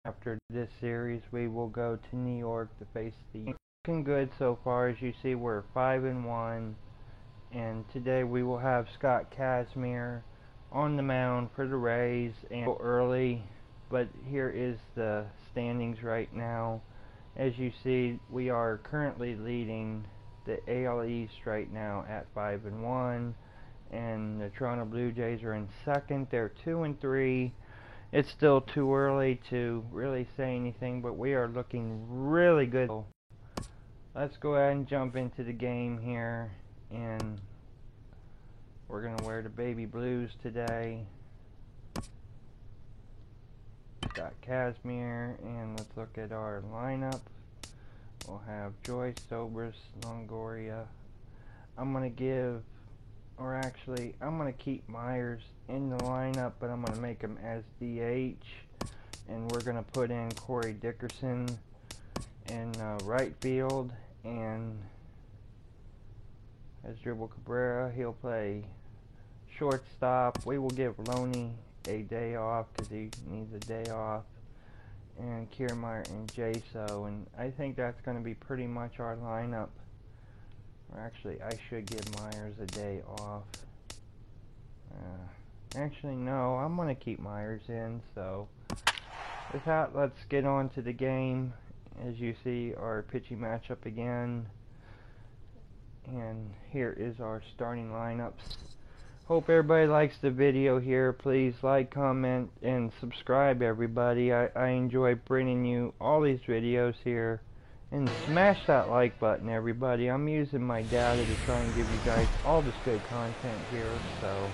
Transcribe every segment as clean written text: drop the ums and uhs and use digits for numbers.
After this series, we will go to New York to face the Yankees. Looking good so far. As you see, we're 5-1, and today we will have Scott Kazmir on the mound for the Rays. And early, but here is the standings right now. As you see, we are currently leading the AL East right now at 5-1, and the Toronto Blue Jays are in second. They're 2-3. It's still too early to really say anything, but we are looking really good. Let's go ahead and jump into the game here, and we're going to wear the baby blues today. Got Kazmir, and let's look at our lineup. We'll have Joyce, Zobrist, Longoria. I'm going to keep Myers in the lineup, but I'm going to make him as DH. And we're going to put in Corey Dickerson in right field. And Asdrubal Cabrera, he'll play shortstop. We will give Loney a day off because he needs a day off. And Kiermaier and Jaso. And I think that's going to be pretty much our lineup. Or actually, I should give Myers a day off. Actually, no, I'm going to keep Myers in. So, with that, let's get on to the game. As you see, our pitching matchup again. And here is our starting lineups. Hope everybody likes the video here. Please like, comment, and subscribe, everybody. I enjoy bringing you all these videos here. And smash that like button, everybody. I'm using my data to try and give you guys all this good content here. So,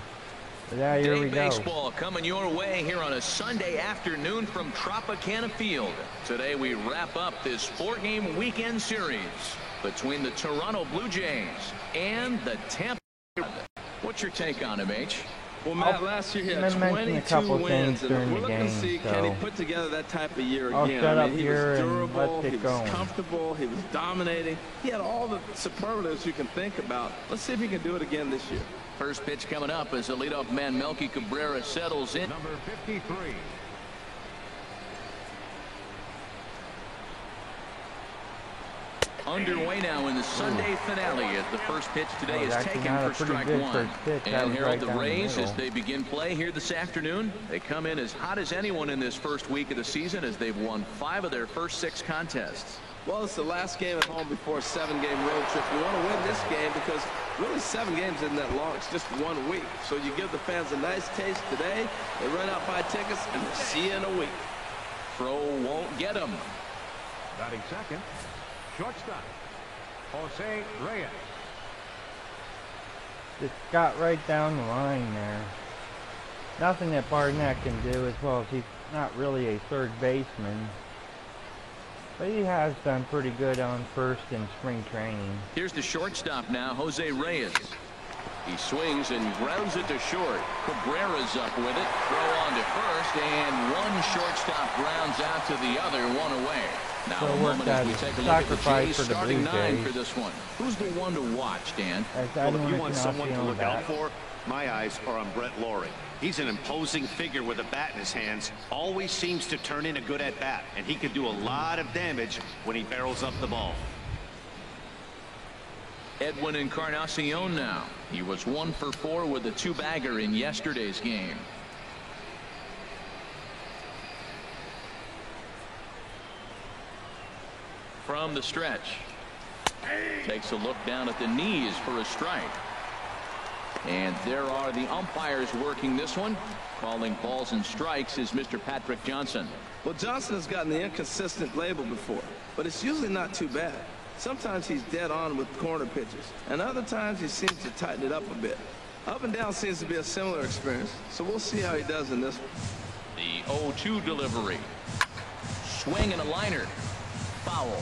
here we go. Baseball coming your way here on a Sunday afternoon from Tropicana Field. Today we wrap up this 4-game weekend series between the Toronto Blue Jays and the Tampa Bay. What's your take on him, H? Well, Matt, last year he had 22 wins, and we're looking to see can he put together that type of year again. He was durable, he was comfortable, he was dominating. He had all the superlatives you can think about. Let's see if he can do it again this year. First pitch coming up as the leadoff man Melky Cabrera settles in. Number 53. Underway now in the Sunday finale as the first pitch today is taken for strike one. And Harold, the Rays, as they begin play here this afternoon, they come in as hot as anyone in this first week of the season as they've won 5 of their first 6 contests. Well, it's the last game at home before a 7-game road trip. You want to win this game because really 7 games isn't that long. It's just 1 week. So you give the fans a nice taste today. They run out, buy tickets, and we'll see you in a week. Throw won't get him. Batting second, shortstop, Jose Reyes. Just got right down the line there. Nothing that Barnett can do, as well as he's not really a third baseman. But he has done pretty good on first in spring training. Here's the shortstop now, Jose Reyes. He swings and grounds it to short. Cabrera's up with it. Throw on to first, and one shortstop grounds out to the other, 1 away. Now so a moment as we take a look at the Jays starting 9 for this one. Who's the one to watch, Dan? Well, if you want someone to look out for, my eyes are on Brett Lawrie. He's an imposing figure with a bat in his hands. Always seems to turn in a good at-bat, and he can do a lot of damage when he barrels up the ball. Edwin Encarnacion now. He was 1 for 4 with a 2-bagger in yesterday's game. From the stretch. Takes a look down at the knees for a strike. And there are the umpires working this one. Calling balls and strikes is Mr. Patrick Johnson. Well, Johnson has gotten the inconsistent label before, but it's usually not too bad. Sometimes he's dead on with corner pitches, and other times he seems to tighten it up a bit. Up and down seems to be a similar experience, so we'll see how he does in this one. The 0-2 delivery. Swing and a liner. Foul.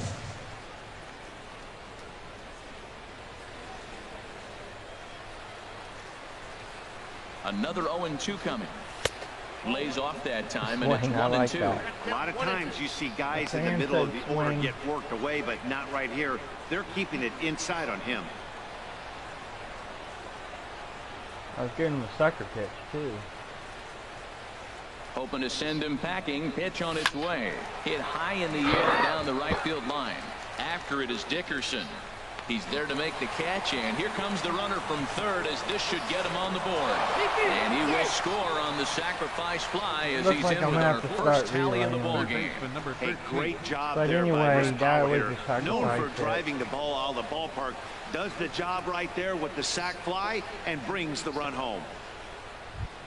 Another 0-2 coming. Lays off that time, and it's 1-2. A lot of times you see guys in the middle of the order get worked away, but not right here. They're keeping it inside on him. I was giving him a sucker pitch, too. Hoping to send him packing. Pitch on its way. Hit high in the air down the right field line. After it is Dickerson. He's there to make the catch, and here comes the runner from third as this should get him on the board. And he will score on the sacrifice fly as he's in with our first tally of the ball game. Hey, great job but there anyway, by this that power was hitter. a sacrifice Known for hit. driving the ball out of the ballpark. Does the job right there with the sac fly and brings the run home.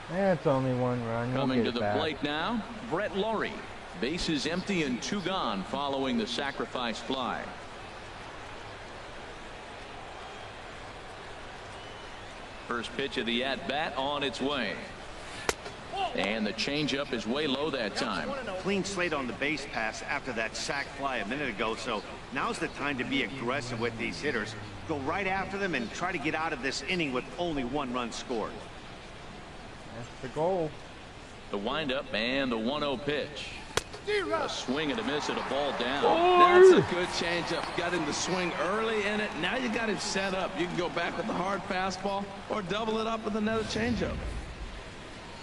That's only one run. Coming to the plate now, Brett Laurie. Bases empty and 2 gone following the sacrifice fly. First pitch of the at-bat on its way. And the changeup is way low that time. Clean slate on the base pass after that sac fly a minute ago, so now's the time to be aggressive with these hitters. Go right after them and try to get out of this inning with only 1 run scored. That's the goal. The windup and the 1-0 pitch. A swing and a miss and a ball down. That's a good changeup. Got him to swing early in it. Now you got him set up. You can go back with the hard fastball or double it up with another changeup.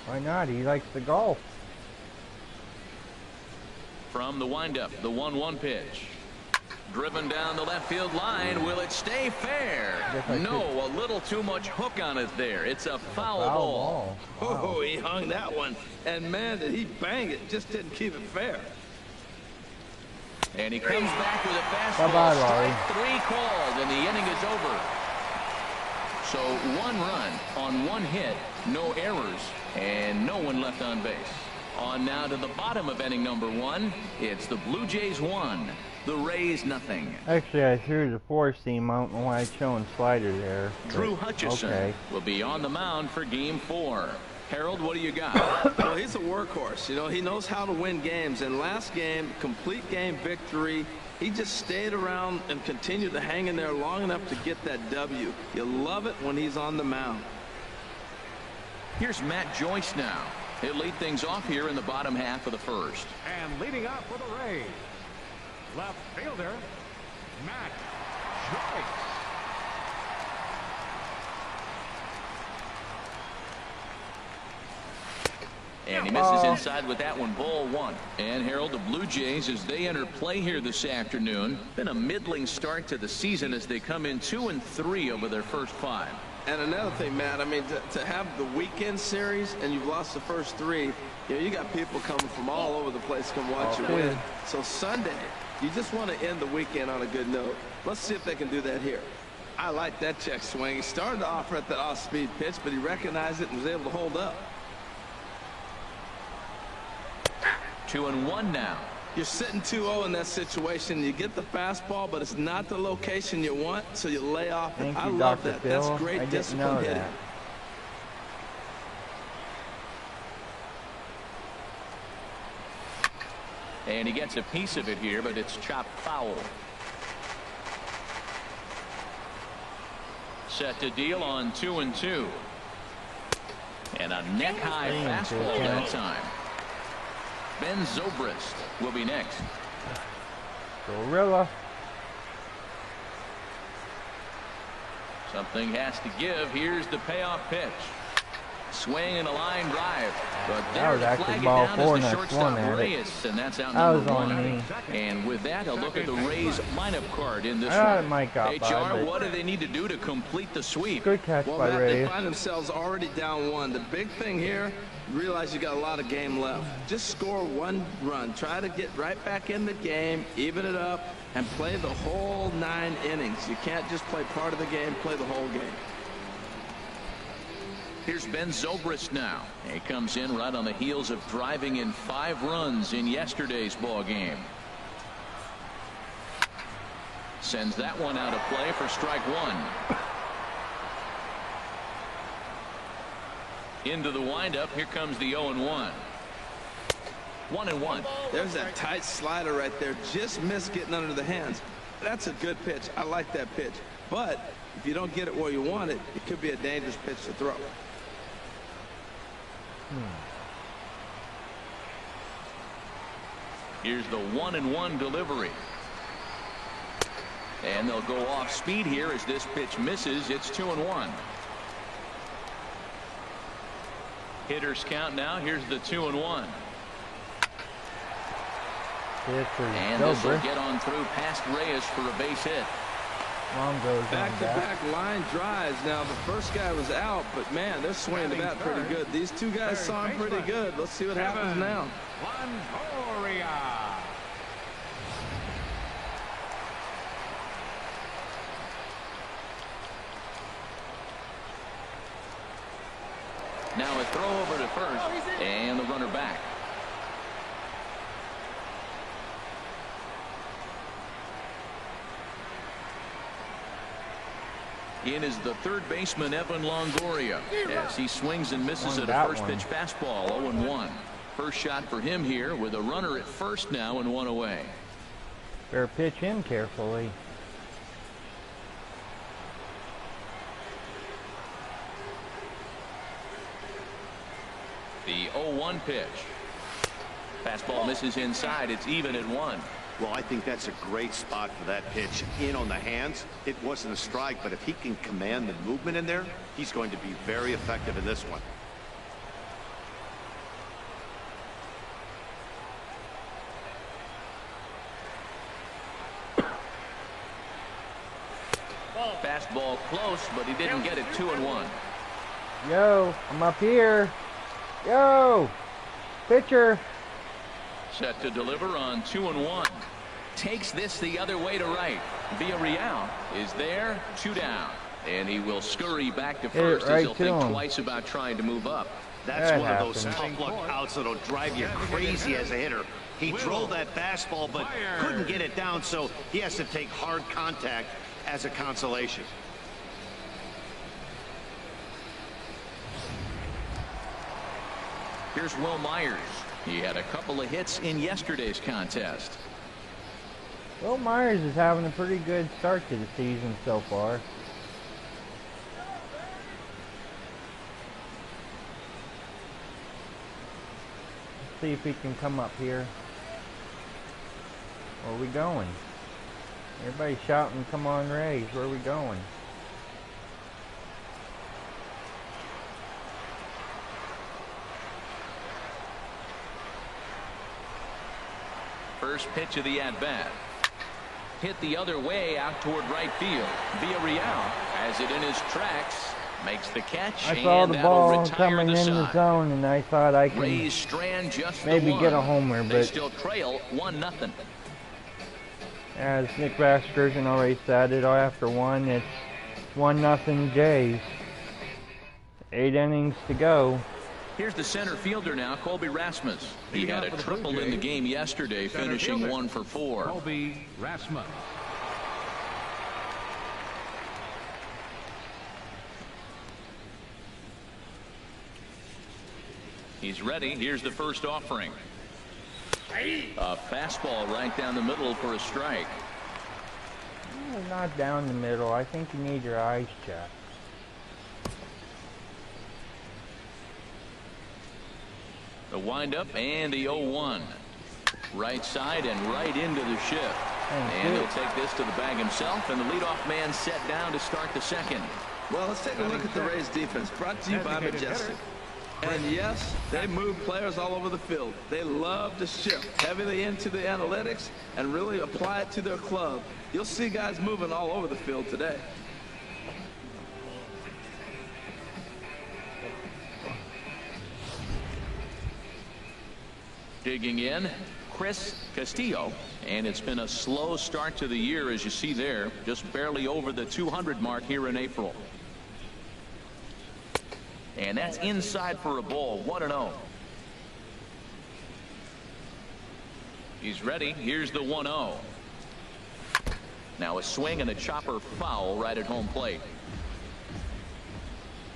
Why not? He likes the golf. From the windup, the 1-1 pitch. Driven down the left field line. Will it stay fair? No, a little too much hook on it there. It's a foul ball. Wow. Oh, he hung that one. And man, did he bang it. Just didn't keep it fair. And he comes back with a fastball. Bye-bye, Laurie. Strike 3 called, and the inning is over. So 1 run on 1 hit, no errors, and no one left on base. On now to the bottom of inning number 1. It's the Blue Jays 1. The Rays nothing. Actually, I threw the 4-seam. I don't know why it's showing slider there. Drew Hutchison will be on the mound for game 4. Harold, what do you got? Well, he's a workhorse. You know, he knows how to win games. And last game, complete game victory. He just stayed around and continued to hang in there long enough to get that W. You love it when he's on the mound. Here's Matt Joyce now. He'll lead things off here in the bottom half of the first. And leading up for the Rays, left fielder, Matt Joyce. And he misses inside with that one, ball 1. And Harold, the Blue Jays, as they enter play here this afternoon, been a middling start to the season as they come in 2-3 over their first 5. And another thing, Matt, I mean, to have the weekend series and you've lost the first 3, you know, you got people coming from all over the place to come watch you win. So Sunday, you just want to end the weekend on a good note. Let's see if they can do that here. I like that check swing. He started off at the off-speed pitch, but he recognized it and was able to hold up. 2-1 now. You're sitting 2-0 in that situation. You get the fastball, but it's not the location you want, so you lay off. Thank I you, love Dr. that. Phil. That's great discipline hitting. That. And he gets a piece of it here, but it's chopped foul. Set to deal on 2-2. And a neck-high fastball that time. Ben Zobrist will be next. Gorilla. Something has to give. Here's the payoff pitch. Swing and a line drive. But there to flag it down is the shortstop Reyes, and that's out number 1. And with that, a look at the Rays lineup card in this one. HR, what do they need to do to complete the sweep? Good catch by Matt, Reyes. they find themselves already down 1. The big thing here, realize you got a lot of game left. Just score 1 run. Try to get right back in the game, even it up, and play the whole 9 innings. You can't just play part of the game, play the whole game. Here's Ben Zobrist now. He comes in right on the heels of driving in 5 runs in yesterday's ball game. Sends that one out of play for strike 1. Into the windup. Here comes the 0-1. 1-1. There's that tight slider right there. Just missed getting under the hands. That's a good pitch. I like that pitch. But if you don't get it where you want it, it could be a dangerous pitch to throw. Here's the 1-1 delivery. And they'll go off speed here as this pitch misses. It's 2-1. Hitters count now. Here's the 2-1. And this will get on through past Reyes for a base hit. Back-to-back line drives. Now, the first guy was out, but man, they're swinging the bat pretty good. These two guys saw him pretty good. Let's see what happens now. Longoria. Now a throw over to first, and the runner back. In is the third baseman, Evan Longoria, as he swings and misses at a first pitch fastball, 0-1. First shot for him here with a runner at first now and one away. Better pitch him carefully. The 0-1 pitch. Fastball misses inside. It's even at 1. Well, I think that's a great spot for that pitch. In on the hands. It wasn't a strike, but if he can command the movement in there, he's going to be very effective in this one. Fastball close, but he didn't get it. 2-1. Yo, I'm up here. Yo, pitcher. Set to deliver on 2-1. Takes this the other way to right. Villarreal is there, 2 down. And he will scurry back to first as he'll think twice about trying to move up. That's one of those tough luck outs that'll drive you crazy as a hitter. He drove that fastball but couldn't get it down, so he has to take hard contact as a consolation. Here's Will Myers. He had a couple of hits in yesterday's contest. Will Myers is having a pretty good start to the season so far. Let's see if he can come up here. Where are we going? Everybody's shouting, "Come on, Rays." Where are we going? First pitch of the at-bat. Hit the other way out toward right field. Villarreal has it in his tracks. Makes the catch. I saw the ball coming in the zone, and I thought I could maybe get a homer, but they still trail 1-0. As Nick Vasgersian already said, it after one, it's 1-0 Jays. 8 innings to go. Here's the center fielder now, Colby Rasmus. He had a triple in the game yesterday, finishing 1 for 4. Colby Rasmus. He's ready. Here's the first offering. A fastball right down the middle for a strike. Not down the middle. I think you need your eyes checked. The windup and the 0-1. Right side and right into the shift. And he'll take this to the bag himself, and the leadoff man set down to start the second. Well, let's take a look at the Rays defense, brought to you by Majestic. And yes, they move players all over the field. They love to shift heavily into the analytics and really apply it to their club. You'll see guys moving all over the field today. Digging in, Chris Castillo, and it's been a slow start to the year, as you see there, just barely over the 200 mark here in April. And that's inside for a ball. 1-0. He's ready. Here's the 1-0. Now a swing and a chopper foul right at home plate.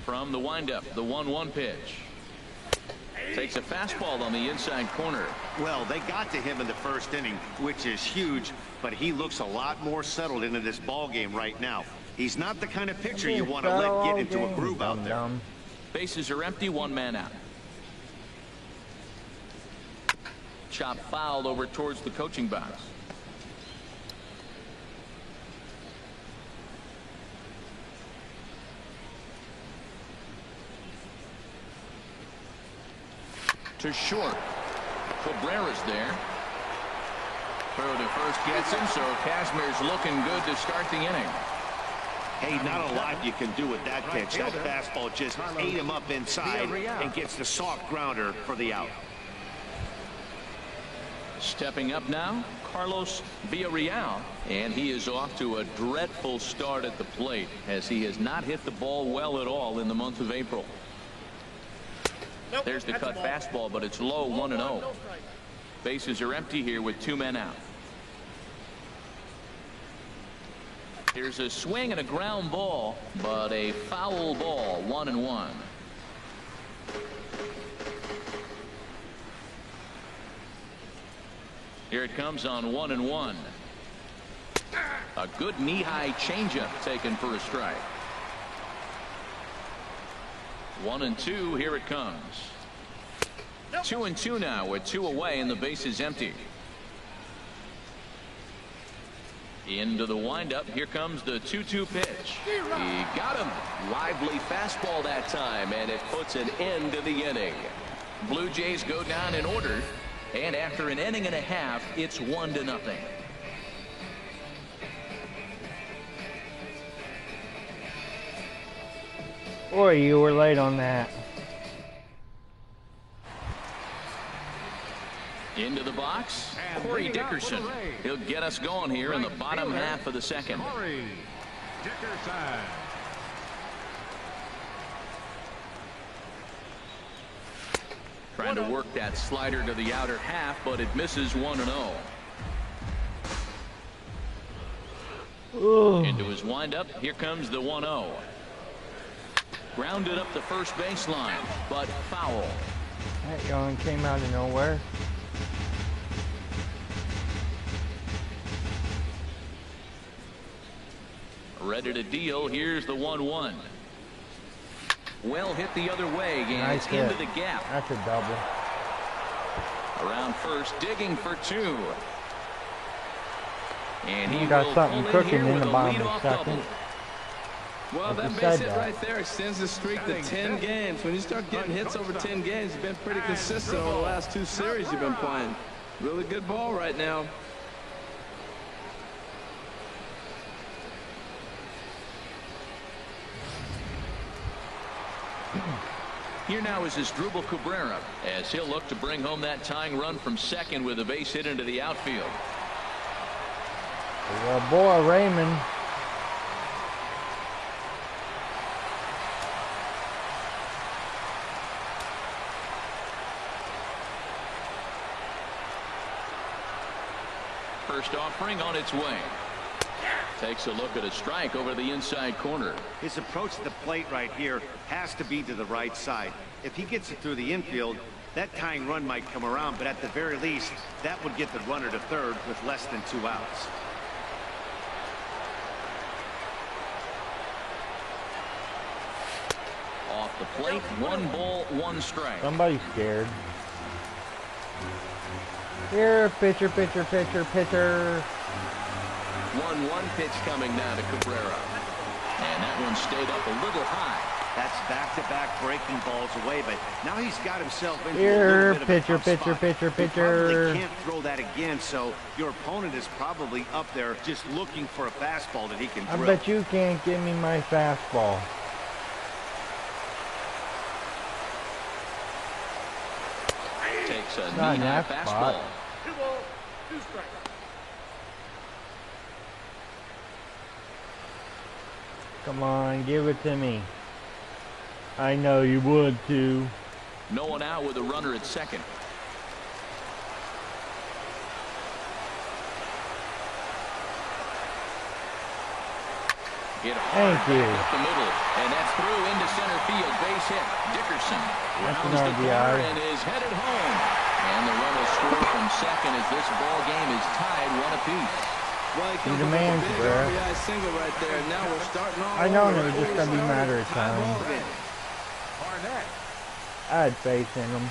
From the windup, the 1-1 pitch. Takes a fastball on the inside corner. Well, they got to him in the first inning, which is huge, but he looks a lot more settled into this ball game right now. He's not the kind of pitcher you want to let get into a groove out there. Bases are empty, 1 man out. Chop fouled over towards the coaching box. to short. Cabrera's there. Throw to first gets him, so Kazmir's looking good to start the inning. Hey, not a lot you can do with that pitch. That fastball just ate him up inside and gets the soft grounder for the out. Stepping up now, Carlos Villarreal, and he is off to a dreadful start at the plate as he has not hit the ball well at all in the month of April. There's the cut fastball, but it's low, 1-0. Bases are empty here with 2 men out. Here's a swing and a ground ball, but a foul ball, 1-1. Here it comes on 1-1. A good knee-high changeup taken for a strike. 1-2. Here it comes. 2-2 now with 2 away and the base is empty. Into the windup. Here comes the 2-2 pitch. He got him. Lively fastball that time, and it puts an end to the inning. Blue Jays go down in order, and after an inning and a half, it's 1-0. Boy, you were late on that. Into the box, Corey Dickerson. He'll get us going here in the bottom half of the second. Corey Dickerson. Trying to work that slider to the outer half, but it misses 1-0. Into his windup. Here comes the 1-0. Grounded up the first baseline, but foul. That yawn came out of nowhere. Ready to deal. Here's the 1-1. Well hit the other way, and nice it's hit. into the gap. That's a double. Around first, digging for 2. And he got something cooking in the bottom of the second. Well, that base hit right there extends the streak to 10 games. When you start getting hits over 10 games, you've been pretty consistent over the last 2 series you've been playing. Really good ball right now. Here now is Asdrubal Cabrera as he'll look to bring home that tying run from second with a base hit into the outfield. Well, boy, Raymond. First offering on its way. Takes a look at a strike over the inside corner. His approach to the plate right here has to be to the right side. If he gets it through the infield, that tying run might come around, but at the very least, that would get the runner to third with less than 2 outs. Off the plate, 1 ball, 1 strike. Somebody's scared. Here, pitcher, pitcher, pitcher, pitcher. 1-1 pitch coming now to Cabrera. And that one stayed up a little high. That's back-to-back breaking balls away, but now he's got himself into here, a little bit pitcher, of a tough pitcher, spot. pitcher, He pitcher. probably can't throw that again, so your opponent is probably up there just looking for a fastball that he can drill. I bet you can't give me my fastball. Takes a Not in knee-high that fastball. spot. 2 balls, 2 strikes. Come on, give it to me. I know you would too. No one out with a runner at second. Hit hard Thank you. up the middle, and that's through into center field. Base hit. Dickerson That's rounds an the corner RBI. and is headed home. And the run will score from second as this ball game is tied 1 apiece. Well, he comes He's a up man, with a big Cabrera. RBI single right there. Now we're starting all I know, over. and it was just gonna be a matter of Tie time. ball game. Barnett. I had faith in him.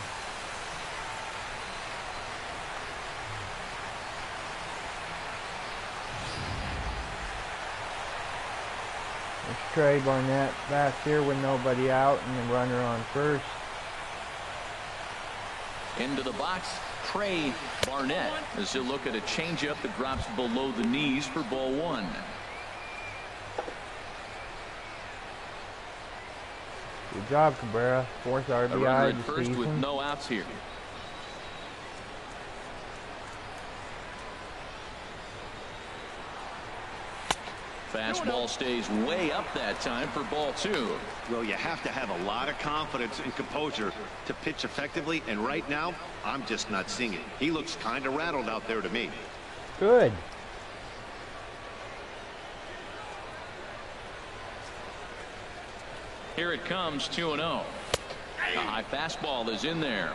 There's Trey Barnett back here with nobody out and the runner on first. Into the box, Trey Barnett, as he'll look at a changeup that drops below the knees for ball 1. Good job, Cabrera. 4th RBI of the first season. With no outs here. Fastball stays way up that time for ball 2. Well, you have to have a lot of confidence and composure to pitch effectively, and right now, I'm just not seeing it. He looks kind of rattled out there to me. Good. Here it comes, 2-0. The high fastball is in there.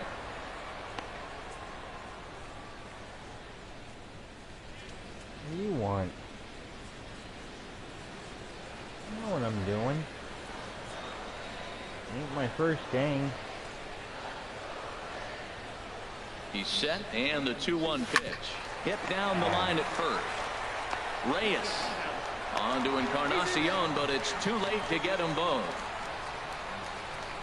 What do you want? I know what I'm doing. Ain't my first game. He's set, and the 2-1 pitch. Hit down the line at first. Reyes on to Encarnacion, but it's too late to get them both.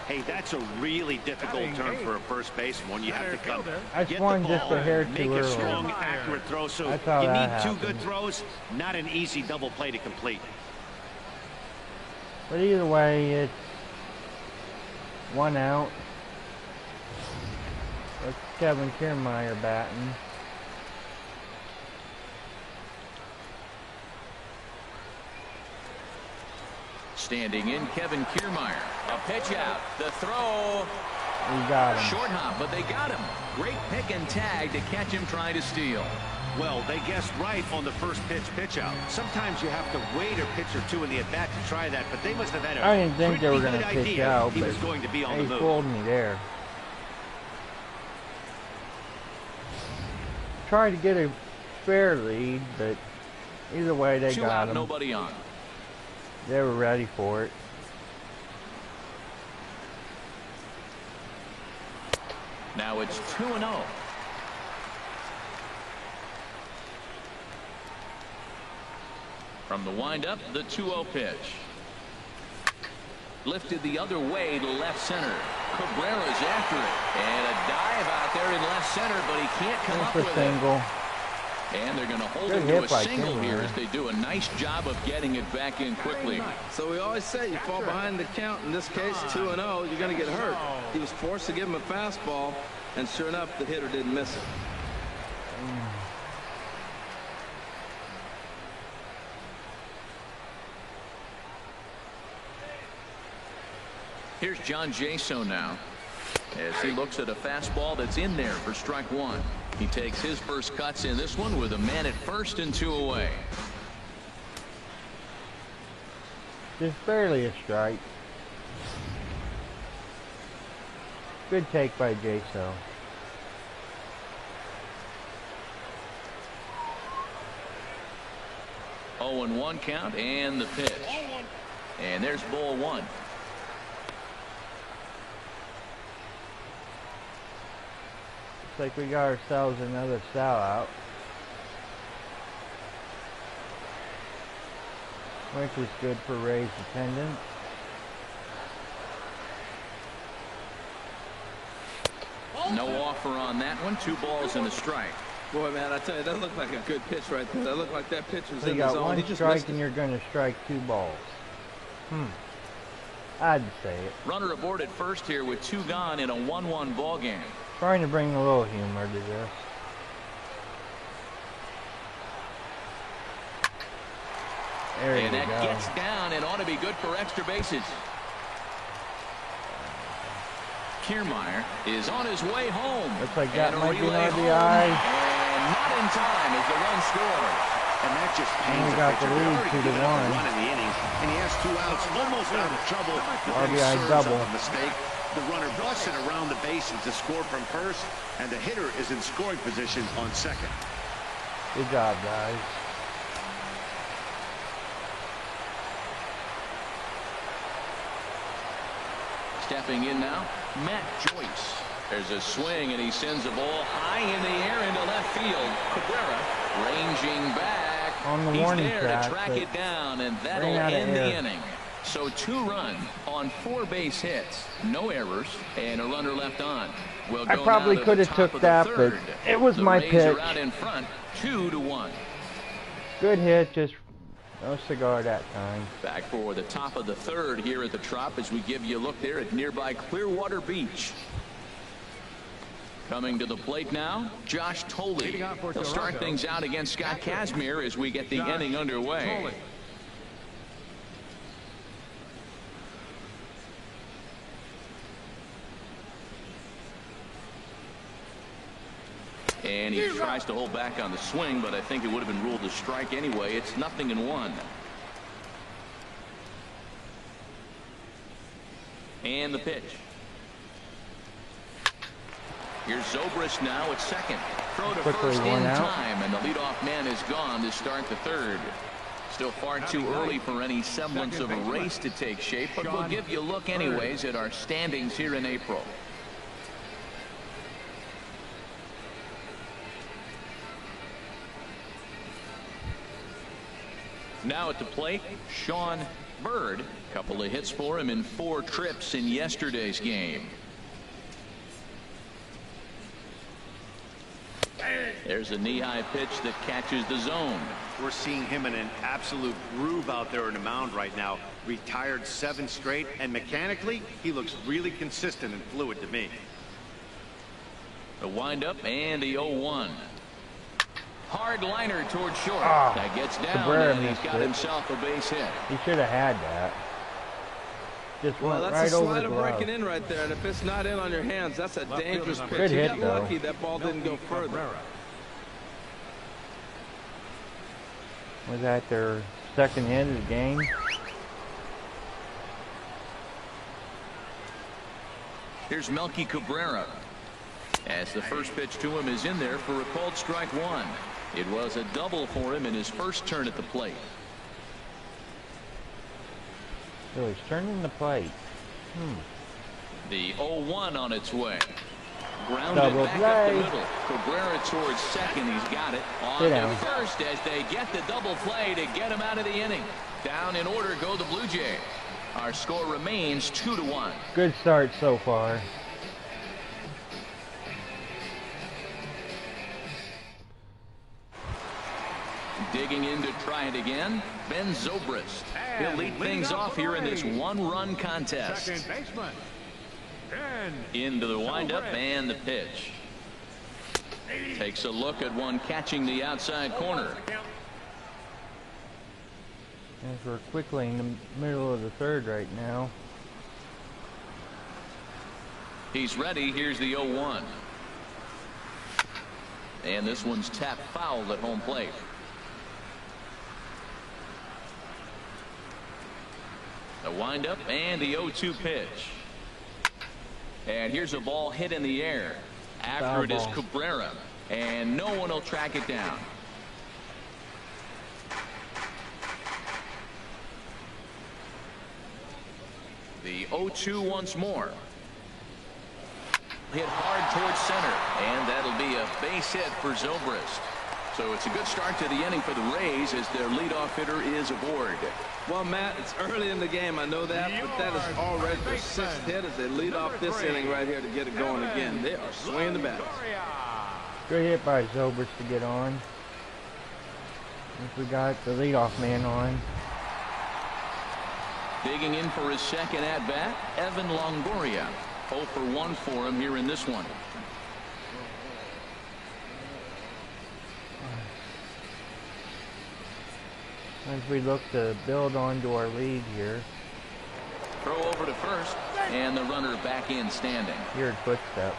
Hey, that's a really difficult turn for a first baseman when you have to come I swung just a hair too make early. a strong, accurate throw. So you need 2 good throws, not an easy double play to complete. But either way, it's 1 out. That's Kevin Kiermaier batting. Standing in, Kevin Kiermaier. A pitch out. The throw. We got him. Short hop, but they got him. Great pick and tag to catch him trying to steal. Well, they guessed right on the first pitch out. Sometimes you have to wait a pitch or 2 in the at-bat to try that, but they must have had a I didn't think they were going to pitch out, he but was going to be on the they move. fooled me there. Tried to get a fair lead, but either way they 2 got out, him. nobody on. They were ready for it. Now it's 2-0. From the windup, the 2-0 pitch. Lifted the other way to left center. Cabrera's after it. And a dive out there in left center, but he can't come up with single. And they're going to hold Good him to a hit by single Kiermaier. here as they do a nice job of getting it back in quickly. So we always say you fall behind the count. In this case, 2-0, you're going to get hurt. He was forced to give him a fastball, and sure enough, the hitter didn't miss it. Here's John Jaso now as he looks at a fastball that's in there for strike 1. He takes his first cuts in this one with a man at first and 2 away. Just barely a strike. Good take by Jaso. Oh, and 1 count and the pitch. And there's ball 1. Looks like we got ourselves another sellout, which is good for Ray's attendance. No offer on that one. 2 balls and a strike. Boy, man, I tell you, that looked like a good pitch right there. That looked like that pitch was So you in the got zone. He one just strike missed and it. you're going to strike 2 balls. I'd say it. Runner aboard at first here with 2 gone in a 1-1 ball game. Trying to bring a little humor to this. There And you that go. gets down and ought to be good for extra bases. Kiermaier is on his way home. Looks like that And a might be an relay home, RBI. And not in time as the run scores. And that just And pains we the got pitcher. the lead They've already 2 to given up a 1. run in the inning, and he has 2 outs, almost out of trouble. The RBI big serves double. on the mistake. The runner busted around the bases to score from first, and the hitter is in scoring position on second. Good job, guys. Stepping in now, Matt Joyce. There's a swing, and he sends a ball high in the air into left field. Cabrera ranging back. On the He's warning there track, to track but it down, and that'll ran out of end the air. inning. So 2 runs on 4 base hits, no errors, and a runner left on. We'll go I probably could have took that, but it was my pitch. The Rays are out in front, 2-1. Good hit, just no cigar that time. Back for the top of the 3rd here at the Trop as we give you a look there at nearby Clearwater Beach. Coming to the plate now, Josh Thole. He'll start things out against Scott Kazmir as we get the inning underway. And he tries to hold back on the swing, but I think it would have been ruled a strike anyway. It's 0-1. And the pitch. Here's Zobrist now at second. Throw to first in time, and the leadoff man is gone to start the 3rd. Still far too early for any semblance of a race to take shape, but we'll give you a look anyways at our standings here in April. Now at the plate, Sean Bird. A couple of hits for him in 4 trips in yesterday's game. There's a knee-high pitch that catches the zone. We're seeing him in an absolute groove out there on the mound right now. Retired 7 straight, and mechanically, he looks really consistent and fluid to me. The windup and the 0-1. Hard liner towards short. That gets down, Cabrera and he's got himself a base hit. He should have had that. Just went that's right a over slider the glove. breaking in right there, and if it's not in on your hands, that's a dangerous pitch. Good hit, He got though. lucky that ball didn't go further. Was that their 2nd hit of the game? Here's Melky Cabrera. As the first pitch to him is in there for a called strike 1. It was a double for him in his first turn at the plate. So he's turning the plate. The 0-1 on its way. Grounded Double back play. up the middle. Cabrera towards second. He's got it. On to first as they get the double play to get him out of the inning. Down in order go the Blue Jays. Our score remains 2-1. Good start so far. Digging in to try it again, Ben Zobrist. He'll lead things off here in this 1-run contest. Second baseman. Into the windup and the pitch. Takes a look at one catching the outside corner. As we're quickly in the middle of the 3rd right now. He's ready. Here's the 0-1. And this one's tapped foul at home plate. The windup and the 0-2 pitch. And here's a ball hit in the air. After it is Cabrera. And no one will track it down. The 0-2 once more. Hit hard towards center. And that'll be a base hit for Zobrist. So it's a good start to the inning for the Rays as their leadoff hitter is aboard. Well, Matt, it's early in the game. I know that, but that is already their 6th hit as they lead off this inning right here to get it going again. They are swinging the bats. Good hit by Zobrist to get on. We got the leadoff man on. Digging in for his 2nd at-bat, Evan Longoria. 0 for 1 for him here in this one. As we look to build onto our lead here. Throw over to first, and the runner back in standing. Heard footsteps.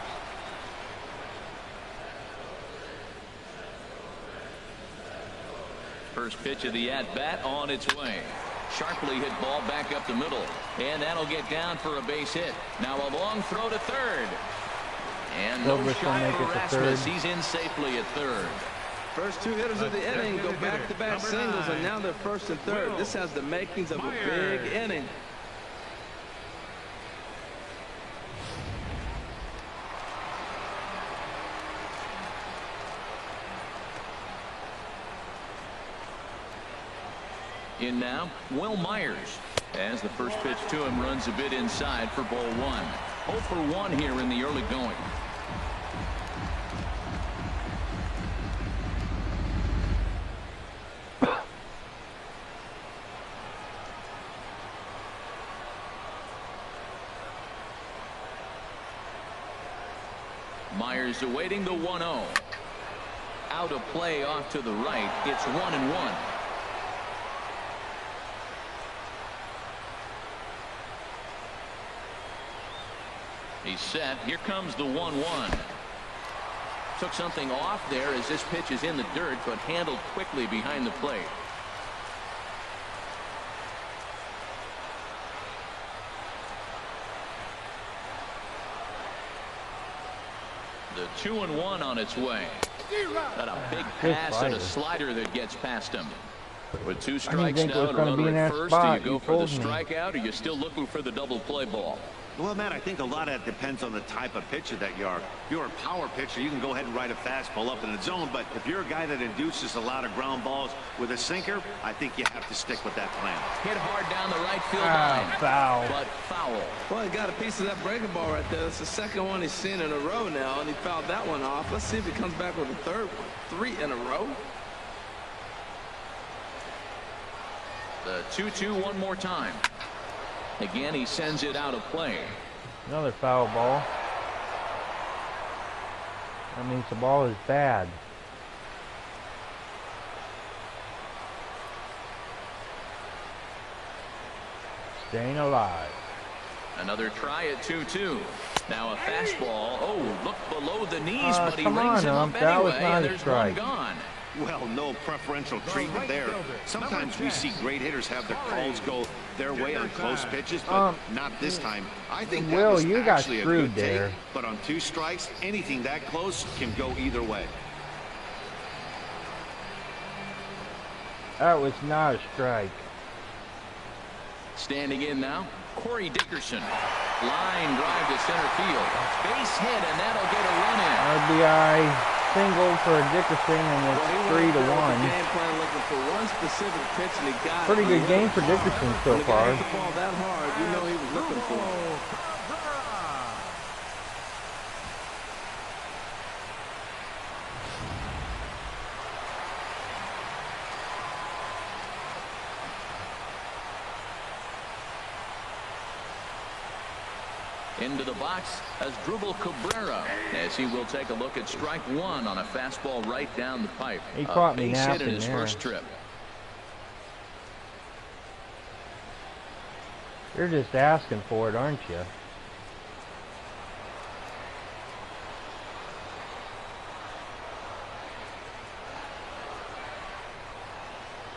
First pitch of the at-bat on its way. Sharply hit ball back up the middle, and that'll get down for a base hit. Now a long throw to 3rd. And no shot for Rasmus. He's in safely at 3rd. First 2 hitters of the inning go back-to-back singles, and now they're 1st and 3rd. This has the makings of a big inning. In now, Will Myers. As the first pitch to him runs a bit inside for ball 1. 0 for 1 here in the early going. Myers awaiting the 1-0. Out of play off to the right. It's 1-1. He's set. Here comes the 1-1. Took something off there as this pitch is in the dirt, but handled quickly behind the plate. The 2-1 on its way. Got a big pass and a slider that gets past him. With 2 strikes now and a runner at first, do you go for the strikeout, or are you still looking for the double play ball? Well, Matt, I think a lot of that depends on the type of pitcher that you are. If you're a power pitcher, you can go ahead and ride a fastball up in the zone. But if you're a guy that induces a lot of ground balls with a sinker, I think you have to stick with that plan. Hit hard down the right field line. Foul. But foul. Well, he got a piece of that breaking ball right there. That's the second one he's seen in a row now, and he fouled that one off. Let's see if he comes back with a third one. 3 in a row. The 2-2 one more time. Again, he sends it out of play. Another foul ball. That means the ball is bad. Staying alive. Another try at 2-2. Now a fastball. Oh, look below the knees, but he come rings on, him up that was anyway, not and a there's strike. one gone. Well, no preferential treatment there. Sometimes we see great hitters have their calls go their way on close pitches, but not this time. I think that was actually a good take, but on 2 strikes, anything that close can go either way. That was not a strike. Standing in now, Corey Dickerson. Line drive to center field. Base hit, and that'll get a run in. RBI single for Dickerson, and it's 3-1. Game plan looking for one specific pitch, and he got Pretty good game for Dickerson so far. When the guy hit the ball that hard, you know he was looking for it. Into the box as Drupal Cabrera, as he will take a look at strike 1 on a fastball right down the pipe. He caught me base hit in napping his there. first trip. You're just asking for it, aren't you?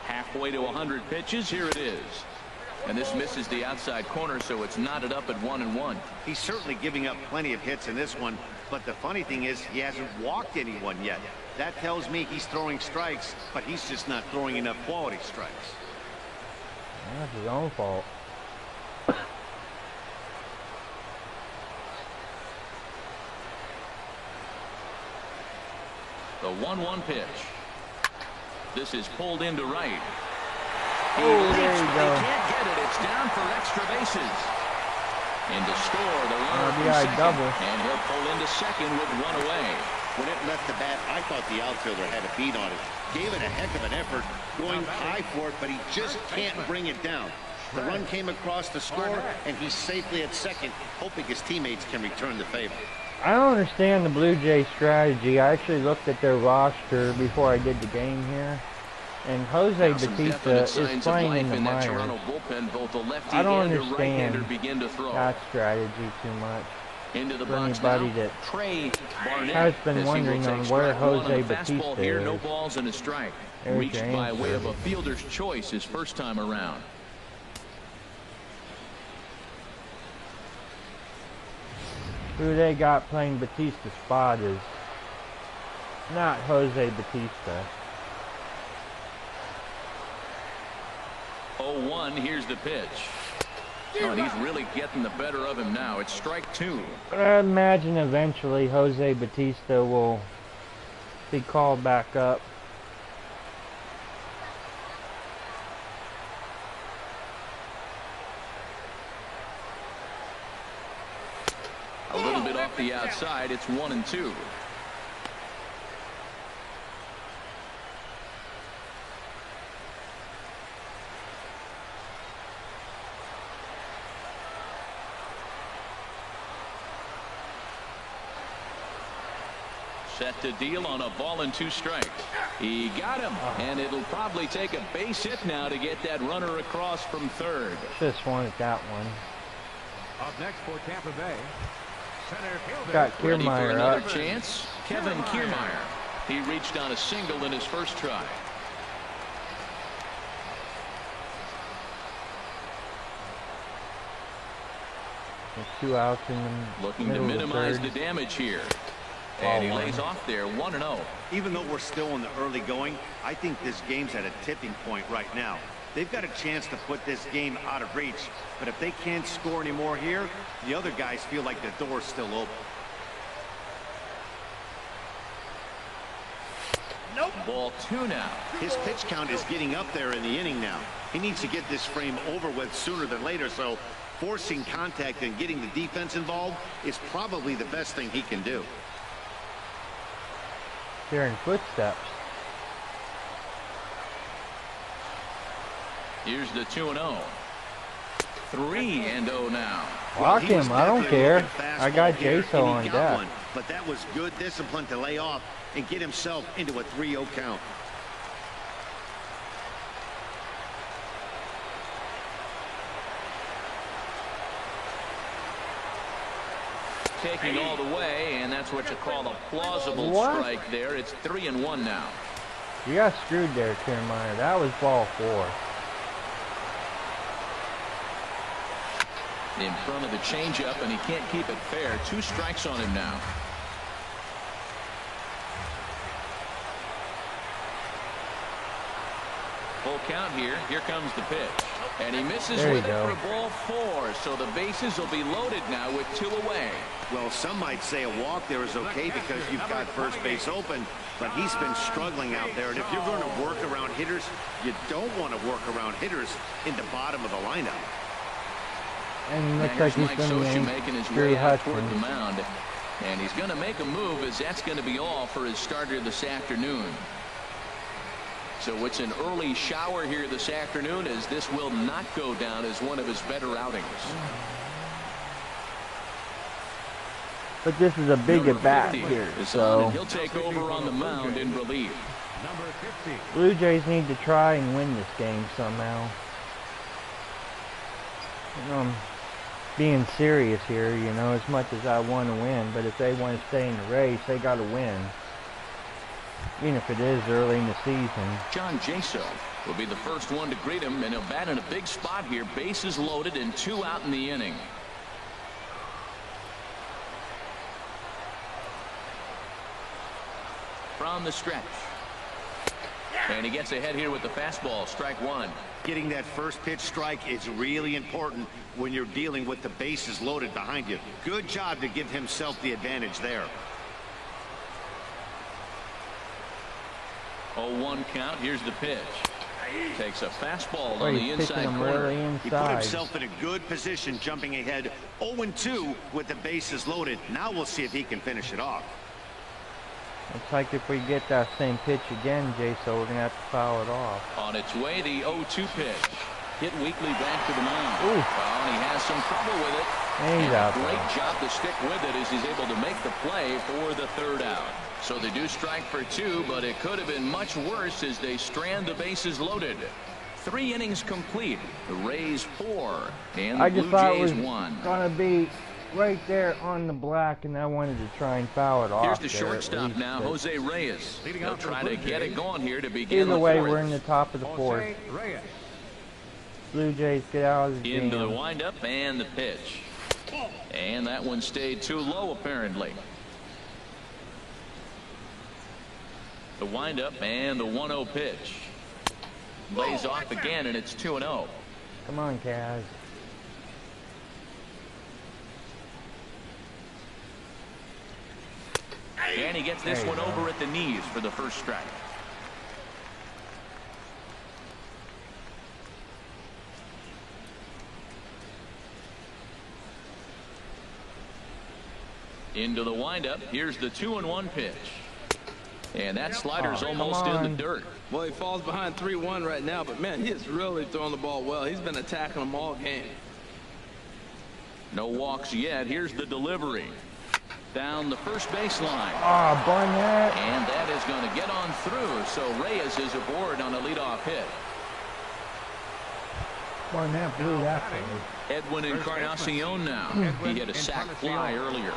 Halfway to 100 pitches. Here it is. And this misses the outside corner, so it's knotted up at 1-1. He's certainly giving up plenty of hits in this one, but the funny thing is he hasn't walked anyone yet. That tells me he's throwing strikes, but he's just not throwing enough quality strikes. That's his own fault. The 1-1 pitch. This is pulled into right. He there leaps, you but go. they can't get it. It's down for extra bases. And to score, the runner from RBI second. double. And he'll pull into second with 1 away. When it left the bat, I thought the outfielder had a beat on it. Gave it a heck of an effort, going high for it, but he just can't bring it down. The run came across to score, and he's safely at second, hoping his teammates can return the favor. I don't understand the Blue Jays strategy. I actually looked at their roster before I did the game here. And Jose Bautista is playing in the minors. I don't understand that strategy too much. Into the For box anybody now, that Trey Barnett has been as he wondering will on take where strike 1 Jose on a fastball Bautista here, is. no balls and a strike. There's Reached your by way of answer. a fielder's choice his first time around. Who they got playing Batista's spot is not Jose Bautista. 0-1, here's the pitch. Oh, and he's really getting the better of him now. It's strike 2. I imagine eventually Jose Bautista will be called back up. off the outside. It's 1-2. Set to deal on a ball and 2 strikes. He got him, and it'll probably take a base hit now to get that runner across from third. Just wanted that one. Up next for Tampa Bay, center fielder. Got Ready for Kiermaier another up. chance. Kevin Kiermaier. He reached on a single in his first try. There's 2 outs in the Looking to minimize the damage here. And he lays off there, 1-0. Even though we're still in the early going, I think this game's at a tipping point right now. They've got a chance to put this game out of reach, but if they can't score any more here, the other guys feel like the door's still open. Nope. Ball 2 now. His pitch count is getting up there in the inning now. He needs to get this frame over with sooner than later, so forcing contact and getting the defense involved is probably the best thing he can do. Hearing footsteps. Here's the 2-0. 3-0 now. Walk him. I don't care. I got Jaso on deck. But that was good discipline to lay off and get himself into a 3-0 count. Taking all the way, and that's what you call a plausible strike there. It's 3-1 now. You got screwed there, Kiermaier. That was ball 4. In front of the changeup, and he can't keep it fair. 2 strikes on him now. Full count here. Here comes the pitch. And he misses with it for ball 4. So the bases will be loaded now with 2 away. Well, some might say a walk there is okay because you've got first base open, but he's been struggling out there. And if you're going to work around hitters, you don't want to work around hitters in the bottom of the lineup. And looks like he's going to be making his way out toward the mound. And he's going to make a move, as that's going to be all for his starter this afternoon. So it's an early shower here this afternoon, as this will not go down as one of his better outings. But this is a big at-bat here, so he'll take over on the mound in relief. Number 50. Blue Jays need to try and win this game somehow. Being serious here, as much as I want to win, but if they want to stay in the race, they got to win. Even if it is early in the season. John Jaso will be the first one to greet him, and he'll bat in a big spot here. Bases loaded and 2 out in the inning. From the stretch. And he gets ahead here with the fastball. Strike 1. Getting that first pitch strike is really important when you're dealing with the bases loaded behind you. Good job to give himself the advantage there. 0-1 count. Here's the pitch. Takes a fastball on the inside corner. Really he put himself in a good position jumping ahead. 0-2 with the bases loaded. Now we'll see if he can finish it off. Looks like if we get that same pitch again, Jaso, we're going to have to foul it off. On its way, the 0-2 pitch. Hit weakly back to the mound. Ooh. Well, and he has some trouble with it. And he's out Great there. job to stick with it as he's able to make the play for the 3rd out. So they do strike for 2, but it could have been much worse as they strand the bases loaded. 3 innings complete. The Rays 4 and the Blue Jays 1. Going to be right there on the black, and I wanted to try and foul it off. Here's the shortstop now, Jose Reyes. They'll try to get it going here to begin Either way, 4th. we're in the top of the 4th. Blue Jays get out of the game. Into the windup and the pitch. And that one stayed too low, apparently. The windup and the 1-0 pitch. Lays off again, and it's 2-0. Come on, Kaz. And he gets this one over at the knees for the first strike. Into the windup. Here's the 2-1 pitch. And that slider's almost in the dirt. Well, he falls behind 3-1 right now, but man, he is really throwing the ball well. He's been attacking them all game. No walks yet. Here's the delivery. Down the first baseline. Barnett. And that is going to get on through. So Reyes is aboard on a leadoff hit. Barnett blew that thing. Edwin Encarnacion now. He hit a sac fly earlier.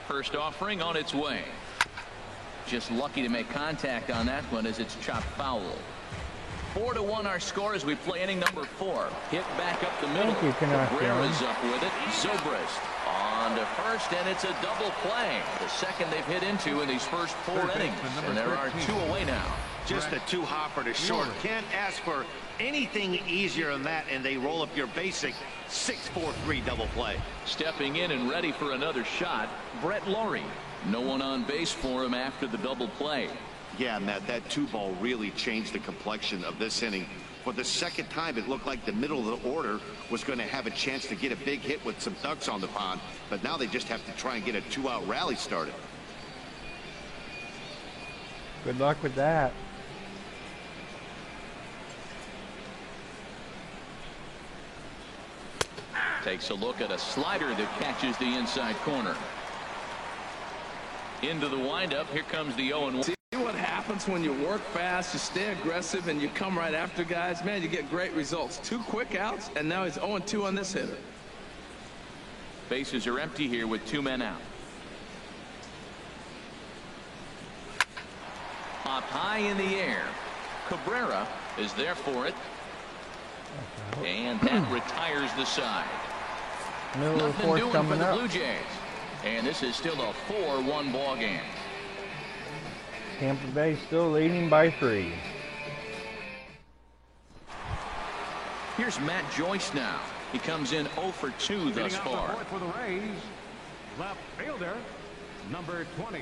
First offering on its way. Just lucky to make contact on that one as it's chopped foul. 4-1 our score as we play inning number 4. Hit back up the middle. Cabrera's up with it. Zobrist on to first, and it's a double play. The second they've hit into in these first 4 innings. And there are 2 away now. Just a 2-hopper to short. Can't ask for anything easier than that, and they roll up your basic 6-4-3 double play. Stepping in and ready for another shot, Brett Lawrie. No one on base for him after the double play. Yeah, Matt, that 2-ball really changed the complexion of this inning. For the second time, it looked like the middle of the order was going to have a chance to get a big hit with some ducks on the pond, but now they just have to try and get a 2-out rally started. Good luck with that. Takes a look at a slider that catches the inside corner. Into the windup. Here comes the 0-1. See what happens when you work fast, you stay aggressive, and you come right after guys. Man, you get great results. 2 quick outs, and now he's 0-2 on this hitter. Bases are empty here with 2 men out. Popped high in the air. Cabrera is there for it. And that retires the side. Nothing doing for the Blue Jays. And this is still a 4-1 ball game. Tampa Bay still leading by 3. Here's Matt Joyce now. He comes in 0 for 2 thus far. For the Rays, left fielder, number 20.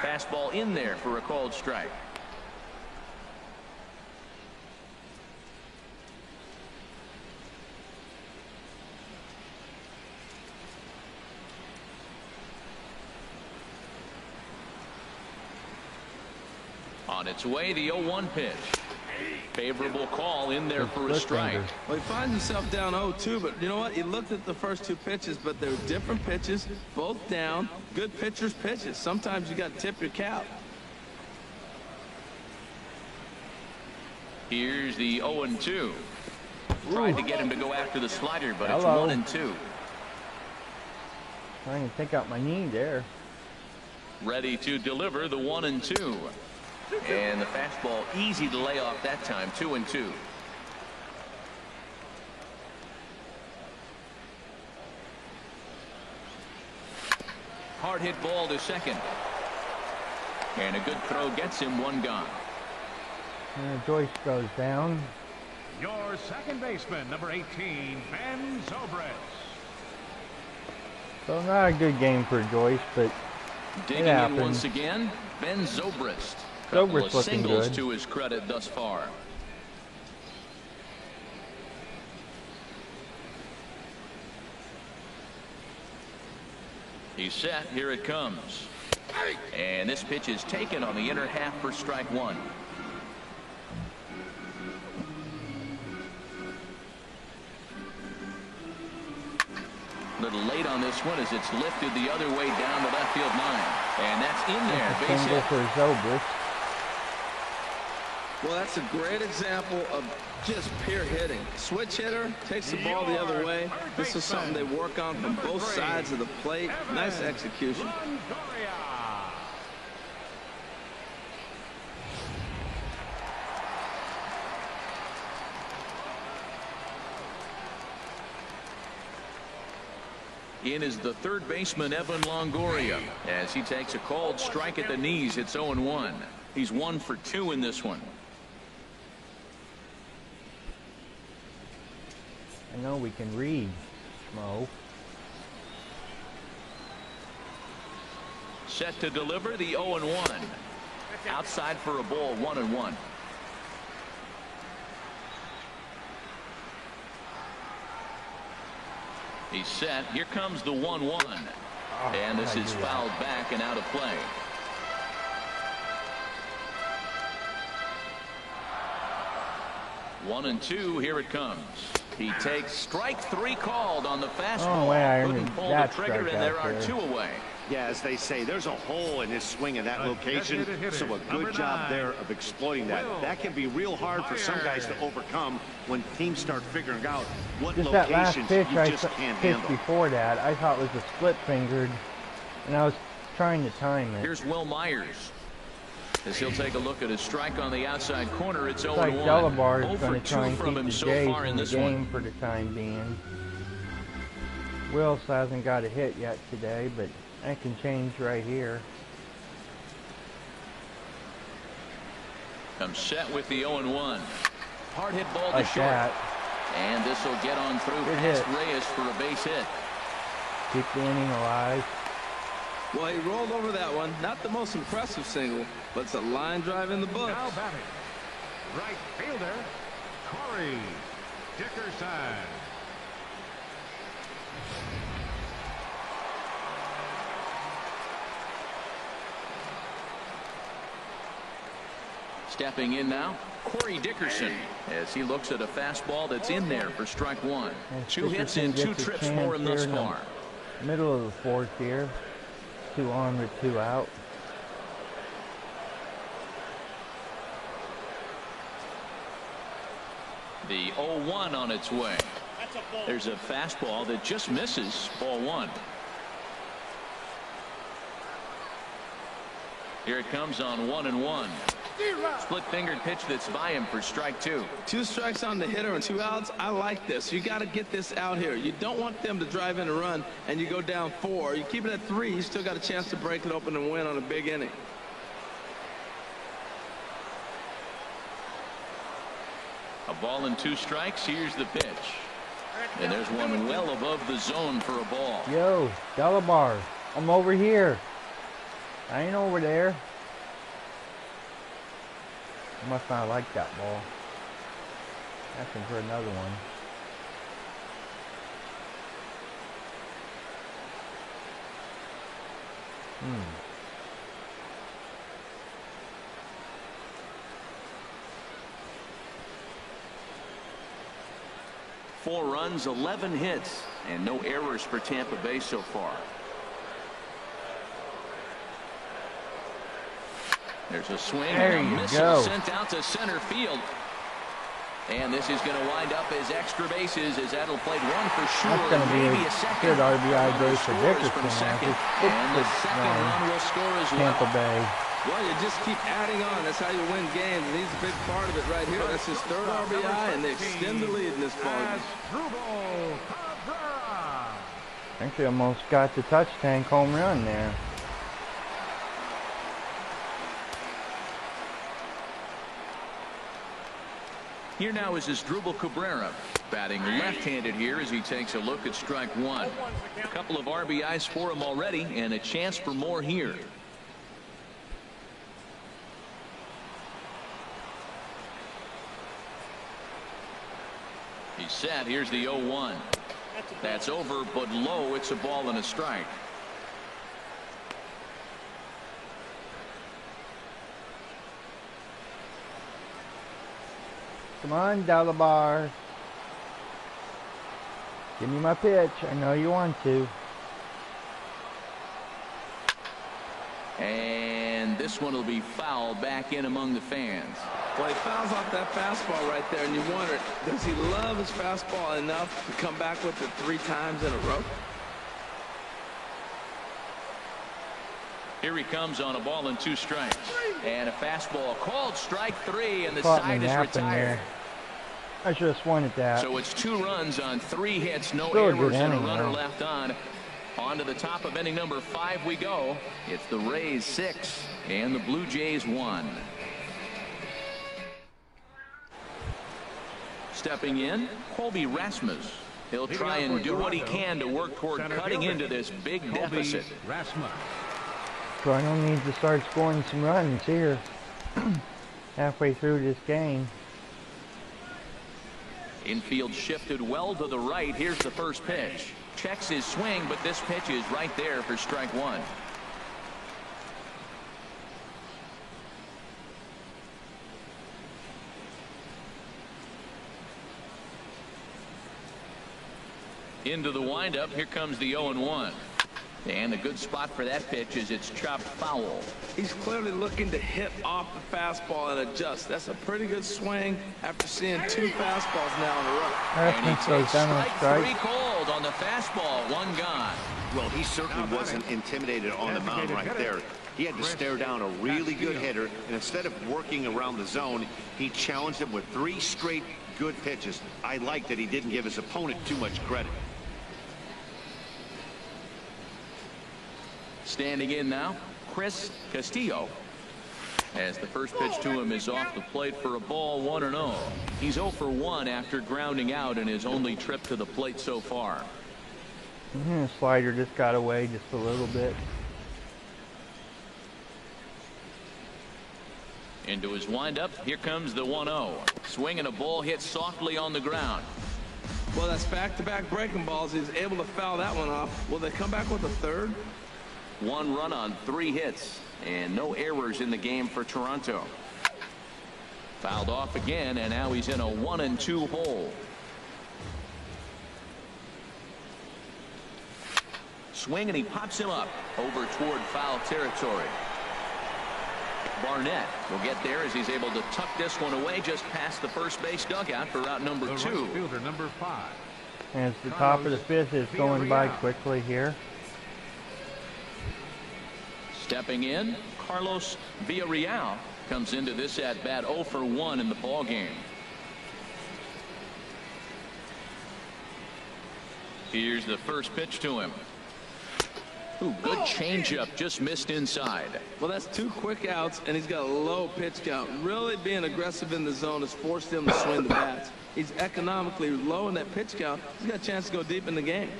Fastball in there for a called strike. On its way, the 0-1 pitch. Favorable call in there for a strike. Well, he finds himself down 0-2, but you know what? He looked at the first 2 pitches, but they were different pitches, both down. Good pitchers' pitches. Sometimes you got to tip your cap. Here's the 0-2. Tried to get him to go after the slider, but it's 1-2. Trying to take out my knee there. Ready to deliver the 1-2. And the fastball easy to lay off that time. 2-2. Hard hit ball to second. And a good throw gets him 1 gone. Joyce goes down. Your second baseman, number 18, Ben Zobrist. So not a good game for Joyce, but digging in once again, Ben Zobrist. Couple of singles to his credit thus far. He's set. Here it comes. And this pitch is taken on the inner half for strike 1. Little late on this one as it's lifted the other way down the left field line. And that's in there. Base hit for Zobrist. Well, that's a great example of just pure hitting. Switch hitter takes the ball the other way. This is something they work on from both sides of the plate. Nice execution. In is the third baseman, Evan Longoria, as he takes a called strike at the knees. It's 0-1. He's 1 for 2 in this one. know we can read, Schmo. Set to deliver the 0-1. Outside for a ball, 1-1. He's set. Here comes the 1-1. And this is fouled back and out of play. One and two. Here it comes. He takes strike three called on the fastball. Couldn't pull the trigger, and there are two away. Yeah, as they say, there's a hole in his swing in that location, so a good job there of exploiting that. That can be real hard for some guys to overcome when teams start figuring out what locations you just can't handle. Before that, I thought it was a split-fingered, and I was trying to time it. Here's Will Myers. As he'll take a look at his strike on the outside corner, it's 0-1. Like Delabar is going to try and keep the so Jays far in the this game one. for the time being. Wills hasn't got a hit yet today, but that can change right here. Comes set with the 0-1. Hard hit ball to like short. That. And this will get on through past Reyes for a base hit. Keep the inning alive. Well, he rolled over that one. Not the most impressive single, but it's a line drive in the books. Now batting, right fielder, Corey Dickerson. Stepping in now, Corey Dickerson, as he looks at a fastball that's in there for strike one. And 2 hits and 2 trips for him thus far. Middle of the fourth here. 2 on with 2 out. The 0-1 on its way. There's a fastball that just misses, ball 1. Here it comes on 1-1. Split-fingered pitch that's by him for strike 2. 2 strikes on the hitter and 2 outs. I like this. You got to get this out here. You don't want them to drive in a run and you go down 4. You keep it at 3. You still got a chance to break it open and win on a big inning. A ball and 2 strikes. Here's the pitch. And there's one well above the zone for a ball. Yo, Delabar, I'm over here. I ain't over there. I must not like that ball. Asking for another one. Four runs, 11 hits, and no errors for Tampa Bay so far. There's a swing and a missile sent out to center field. And this is going to wind up as extra bases as that'll play 1 for sure. That's going to be a second. good RBI day for Dickerson. And the second run will score as well. Tampa Bay. Well, you just keep adding on. That's how you win games. And he's a big part of it right here. That's his 3rd RBI, and they extend the lead in this ball game. Actually, almost got the touch tank home run there. Here now is Asdrubal Cabrera, batting left-handed here as he takes a look at strike 1. A couple of RBIs for him already, and a chance for more here. He's set. Here's the 0-1. That's over, but low. It's a ball and a strike. Come on, Delabar. Give me my pitch. I know you want to. And this one will be fouled back in among the fans. Well, he fouls off that fastball right there, and you wonder, does he love his fastball enough to come back with it 3 times in a row? Here he comes on a ball and 2 strikes. And a fastball called strike 3, and the side is retired. I just wanted that. So it's 2 runs on 3 hits, no errors, and a runner left on. On to the top of inning number 5 we go. It's the Rays 6 and the Blue Jays 1. Stepping in, Colby Rasmus. He'll try and do what he can to work toward cutting into this big deficit. Toronto needs to start scoring some runs here halfway through this game. Infield shifted well to the right. Here's the first pitch. Checks his swing, but this pitch is right there for strike one. Into the windup. Here comes the 0-1. And the good spot for that pitch is it's chopped foul. He's clearly looking to hit off the fastball and adjust. That's a pretty good swing after seeing 2 fastballs now in a row. And he takes strike 3 called on the fastball. 1 gone. Well, he certainly wasn't intimidated on the mound right there. He had to stare down a really good hitter, and instead of working around the zone, he challenged him with 3 straight good pitches. I like that he didn't give his opponent too much credit. Standing in now, Chris Castillo. As the first pitch to him is off the plate for a ball, 1-0. He's 0 for 1 after grounding out in his only trip to the plate so far. Slider just got away just a little bit. Into his windup. Here comes the 1-0. Swing and a ball hit softly on the ground. Well, that's back-to-back breaking balls. He's able to foul that one off. Will they come back with a third? 1 run on 3 hits and no errors in the game for Toronto. Fouled off again, and now he's in a 1-2 hole. Swing, and he pops him up over toward foul territory. Barnett will get there as he's able to tuck this one away just past the first base dugout for route number 2. Fielder number 5. As the top of the 5th is going by quickly here. Stepping in, Carlos Villarreal comes into this at bat 0 for 1 in the ball game. Here's the first pitch to him. Ooh, good changeup, just missed inside. Well, that's 2 quick outs, and he's got a low pitch count. Really being aggressive in the zone has forced him to swing the bats. He's economically low in that pitch count. He's got a chance to go deep in the game.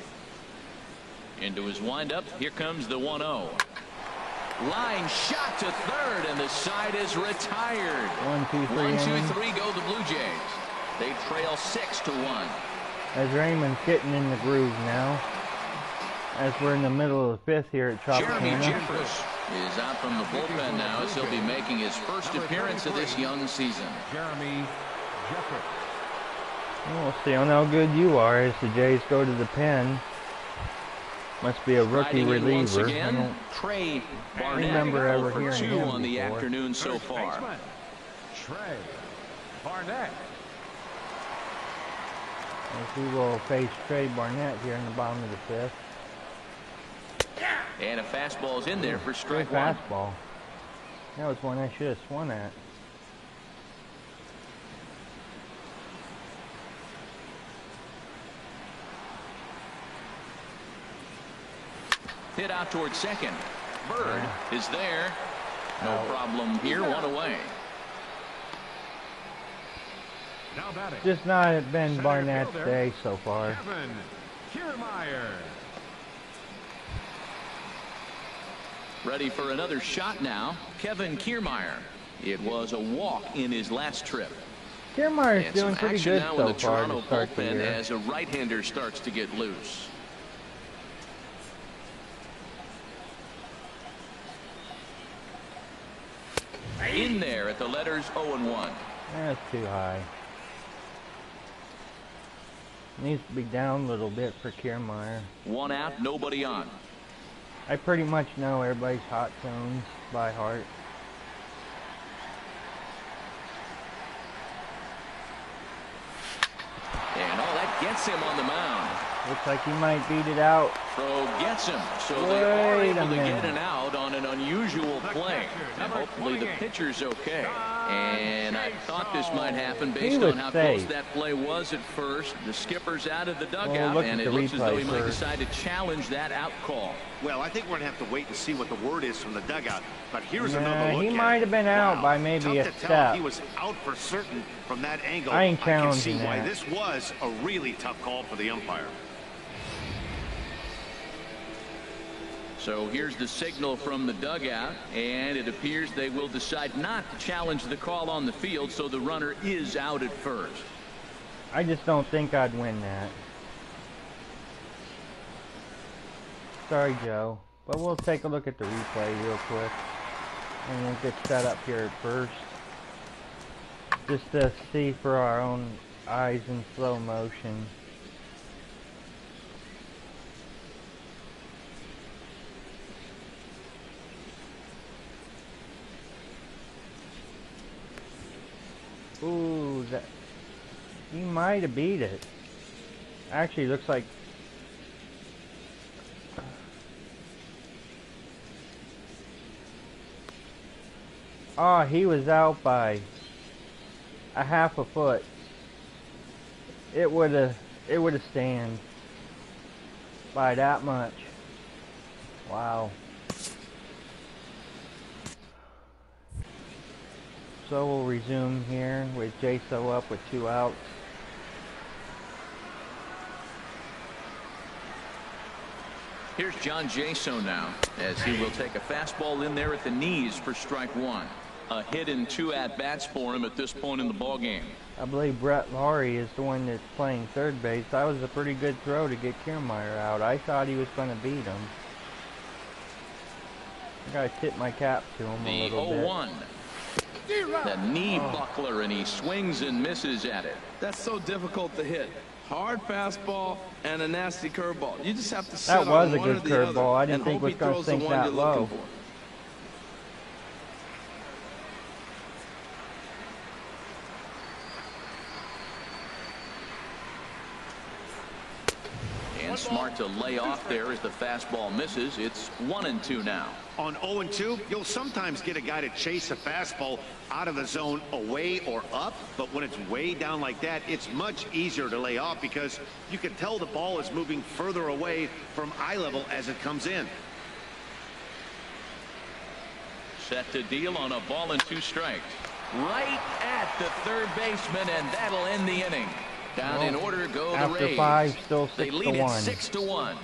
Into his windup. Here comes the 1-0. Line shot to third, and the side is retired. 1-2-3 go the Blue Jays. They trail 6-1. As Raymond's getting in the groove now. As we're in the middle of the 5th here at Tropicana. Jeremy Jeffress is out from the bullpen now, as he'll be making his first appearance of this young season. Jeremy Jeffress. We'll see on how good you are as the Jays go to the pen. Must be a rookie reliever. Again, Trey Barnett, remember ever hearing 2 him on the before. afternoon so far. Trey Barnett. As we will face Trey Barnett here in the bottom of the 5th. And a fastball's in there for strike Good 1. fastball. That was one I should have swung at. Hit out towards second. Bird is there. No problem here. 1 away. Now batting. Just not been Center Barnett's fielder, day so far. Kevin Kiermaier. Ready for another shot now. Kevin Kiermaier. It was a walk in his last trip. Kiermaier's And doing some pretty action good now so in the far Toronto to start the bullpen year. as a right-hander starts to get loose. In there at the letters 0-1. That's too high. Needs to be down a little bit for Kiermaier. 1 out, nobody on. I pretty much know everybody's hot tones by heart. And all that gets him on the mound. Looks like he might beat it out. Throw gets him, so they are able to get an out on an unusual play. And hopefully the pitcher's okay. And I thought this might happen based on how close that play was at first. The skipper's out of the dugout, and it looks as though he might decide to challenge that out call. Well, I think we're going to have to wait and see what the word is from the dugout. But here's another look. He might have been out by maybe a step. He was out for certain from that angle. I ain't challenging that. I can see why this was a really tough call for the umpire. So here's the signal from the dugout, and it appears they will decide not to challenge the call on the field, so the runner is out at first. I just don't think I'd win that. Sorry, Joe, but we'll take a look at the replay real quick, and we'll get set up here at first, just to see for our own eyes in slow motion. Ooh, that he might have beat it. Actually, looks like he was out by a half a foot. It would have stand by that much. Wow. So we'll resume here with Jaso up with 2 outs. Here's John Jaso now, as he will take a fastball in there at the knees for strike 1. A hit and 2 at-bats for him at this point in the ballgame. I believe Brett Laurie is the one that's playing third base. That was a pretty good throw to get Kiermaier out. I thought he was going to beat him. I gotta tip my cap to him a little bit. The 0-1. The knee buckler, and he swings and misses at it. That's so difficult to hit. Hard fastball and a nasty curveball. You just have to set that was on a good curveball. I didn't think it was going to sink that low. And smart to lay off there as the fastball misses. It's 1-2 now. On 0-2, you'll sometimes get a guy to chase a fastball out of the zone away or up, but when it's way down like that, it's much easier to lay off because you can tell the ball is moving further away from eye level as it comes in. Set to deal on a ball and 2 strikes. Right at the third baseman, and that'll end the inning. Down in order go the Rays. After 5, still 6-1. They lead it 6-1.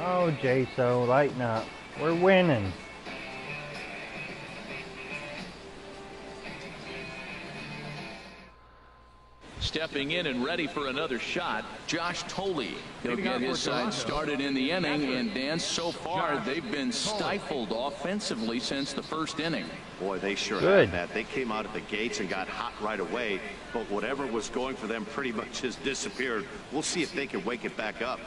Oh, Jaso, lighten up. We're winning. Stepping in and ready for another shot, Josh Thole. He'll get his side started in the inning, and Dan, so far they've been stifled offensively since the first inning. Boy, they sure have, Matt. They came out of the gates and got hot right away, but whatever was going for them pretty much has disappeared. We'll see if they can wake it back up.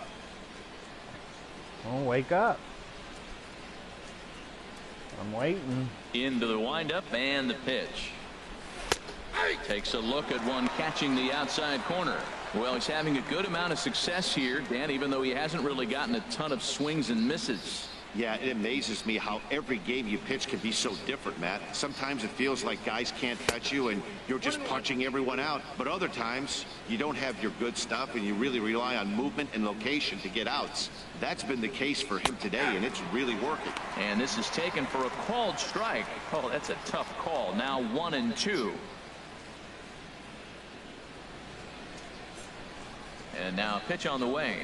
Oh, wake up. I'm waiting. Into the windup and the pitch. Takes a look at one catching the outside corner. Well, he's having a good amount of success here, Dan, even though he hasn't really gotten a ton of swings and misses. Yeah, it amazes me how every game you pitch can be so different, Matt. Sometimes it feels like guys can't touch you and you're just punching everyone out. But other times you don't have your good stuff and you really rely on movement and location to get outs. That's been the case for him today, and it's really working. And this is taken for a called strike. Oh, that's a tough call. Now 1-2. And now pitch on the way.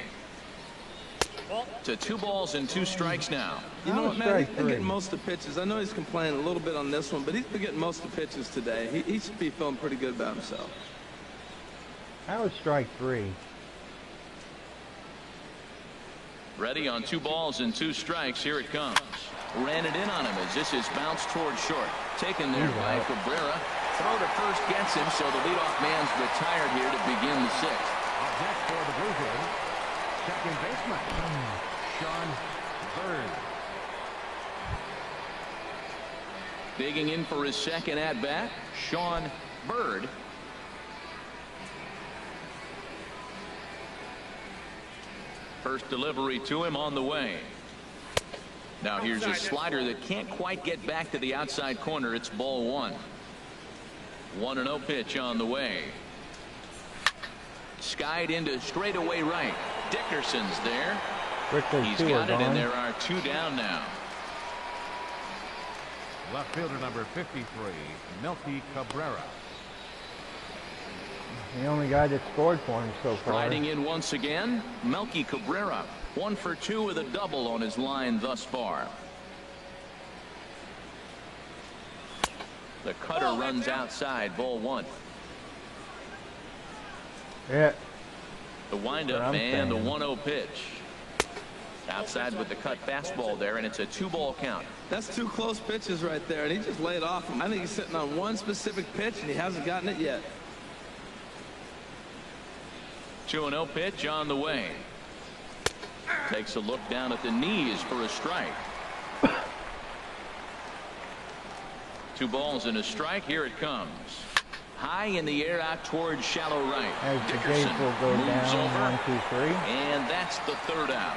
To 2 balls and 2 strikes now. You know what, man? He's been getting most of the pitches. I know he's complaining a little bit on this one, but he's been getting most of the pitches today. He should be feeling pretty good about himself. That was strike 3. Ready on 2 balls and 2 strikes. Here it comes. Ran it in on him as this is bounced toward short. Taken there by Cabrera. Throw to first gets him, so the leadoff man's retired here to begin the 6th. Up for the Blue Jays, second baseman, Sean Bird. Digging in for his second at-bat, Sean Bird. First delivery to him on the way. Now here's a slider that can't quite get back to the outside corner. It's ball one. 1-0 pitch on the way. Skied into straightaway right. Dickerson's there. He's got it, and there are 2 down now. Left fielder number 53, Melky Cabrera. The only guy that scored for him so far. Riding in once again, Melky Cabrera. 1 for 2 with a double on his line thus far. The cutter runs outside, ball one. Yeah. The windup and the 1-0 pitch. Outside with the cut fastball there, and it's a 2-ball count. That's 2 close pitches right there, and he just laid off him. I think he's sitting on one specific pitch, and he hasn't gotten it yet. 2-0 pitch on the way. Takes a look down at the knees for a strike. 2 balls and a strike. Here it comes. High in the air out towards shallow right. As the Jays will go moves down over, 1, 2, 3. and that's the 3rd out.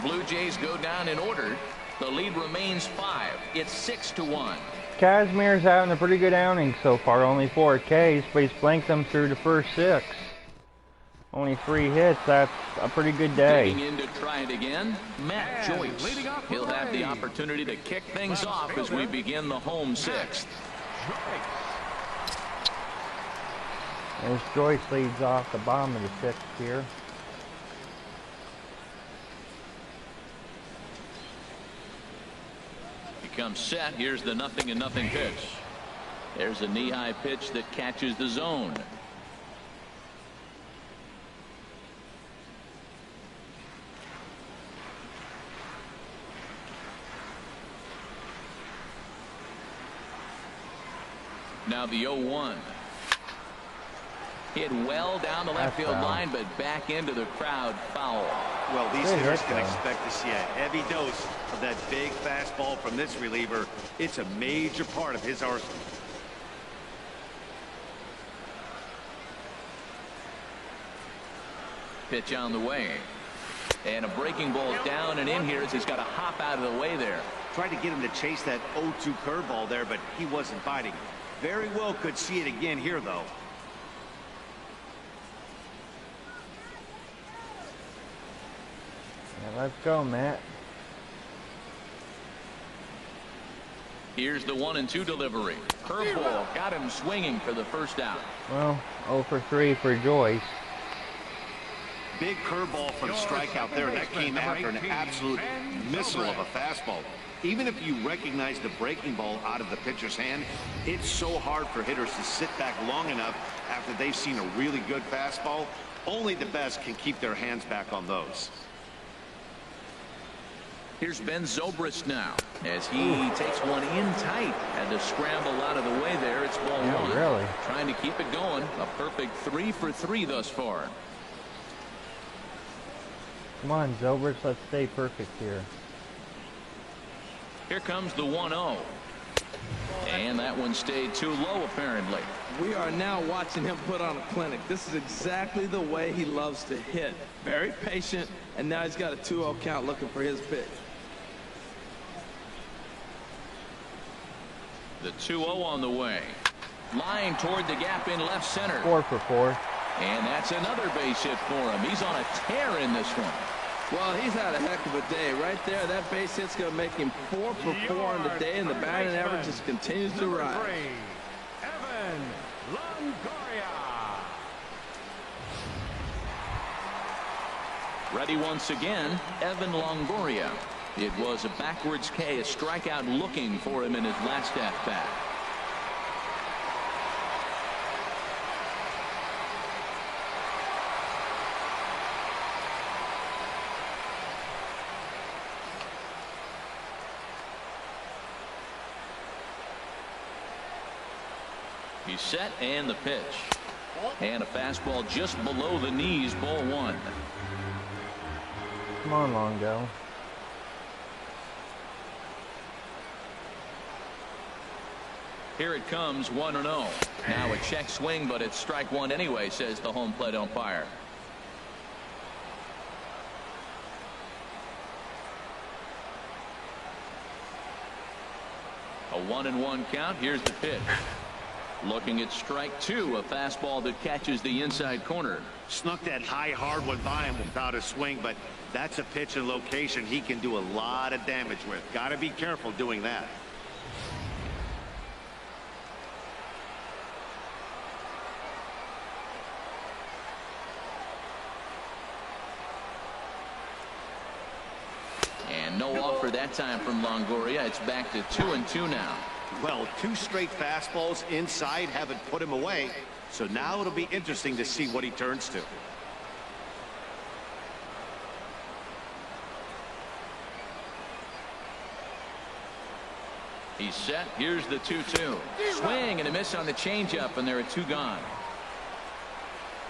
Blue Jays go down in order. The lead remains 5. It's 6-1. Kazmir's having a pretty good outing so far. Only 4 Ks, but he's blanked them through the first 6. Only 3 hits. That's a pretty good day. Digging in to try it again, Matt Joyce. He'll have the opportunity to kick things off as we begin the home 6th. As Joyce leads off the bottom of the 6th here. He comes set. Here's the 0-0 pitch. There's a knee-high pitch that catches the zone. Now the 0-1. Hit well down the left field line, but back into the crowd, foul. Well, these hitters can expect to see a heavy dose of that big fastball from this reliever. It's a major part of his arsenal. Pitch on the way. And a breaking ball down and in here as he's got to hop out of the way there. Tried to get him to chase that 0-2 curveball there, but he wasn't biting. Very well could see it again here, though. Yeah, let's go, Matt. Here's the 1-2 delivery. Curveball got him swinging for the first out. Well, 0 for 3 for Joyce. Big curveball for the strikeout there. That came after an absolute missile of a fastball. Even if you recognize the breaking ball out of the pitcher's hand, it's so hard for hitters to sit back long enough after they've seen a really good fastball. Only the best can keep their hands back on those. Here's Ben Zobrist now as he takes one in tight. Had to scramble out of the way there. It's ball one. Really? Trying to keep it going. A perfect 3 for 3 thus far. Come on, Zobrist, let's stay perfect here. Here comes the 1-0. And that one stayed too low, apparently. We are now watching him put on a clinic. This is exactly the way he loves to hit. Very patient, and now he's got a 2-0 count looking for his pitch. The 2-0 on the way. Line toward the gap in left center. 4 for 4. And that's another base hit for him. He's on a tear in this one. Well, he's had a heck of a day. Right there, that base hit's going to make him 4 for 4 on the day, and the batting average just continues to rise. Evan Longoria. Ready once again, Evan Longoria. It was a backwards K, a strikeout looking for him in his last at-bat. He's set, and the pitch. And a fastball just below the knees, ball one. Come on, Longo. Here it comes, 1-0. Now a check swing, but it's strike one anyway, says the home plate umpire. A 1-1 count. Here's the pitch. Looking at strike two, a fastball that catches the inside corner. Snuck that high hard one by him without a swing, but that's a pitch and location he can do a lot of damage with. Got to be careful doing that. And no offer that time from Longoria. It's back to 2-2 now. Well, 2 straight fastballs inside haven't put him away, so now it'll be interesting to see what he turns to. He's set. Here's the 2-2. Swing and a miss on the changeup, and there are 2 gone.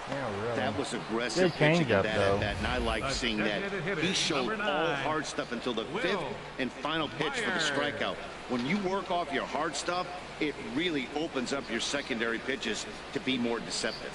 Yeah, really. That was aggressive pitching at that, and I like seeing that. He showed all hard stuff until the 5th and final pitch for the strikeout. When you work off your hard stuff, it really opens up your secondary pitches to be more deceptive.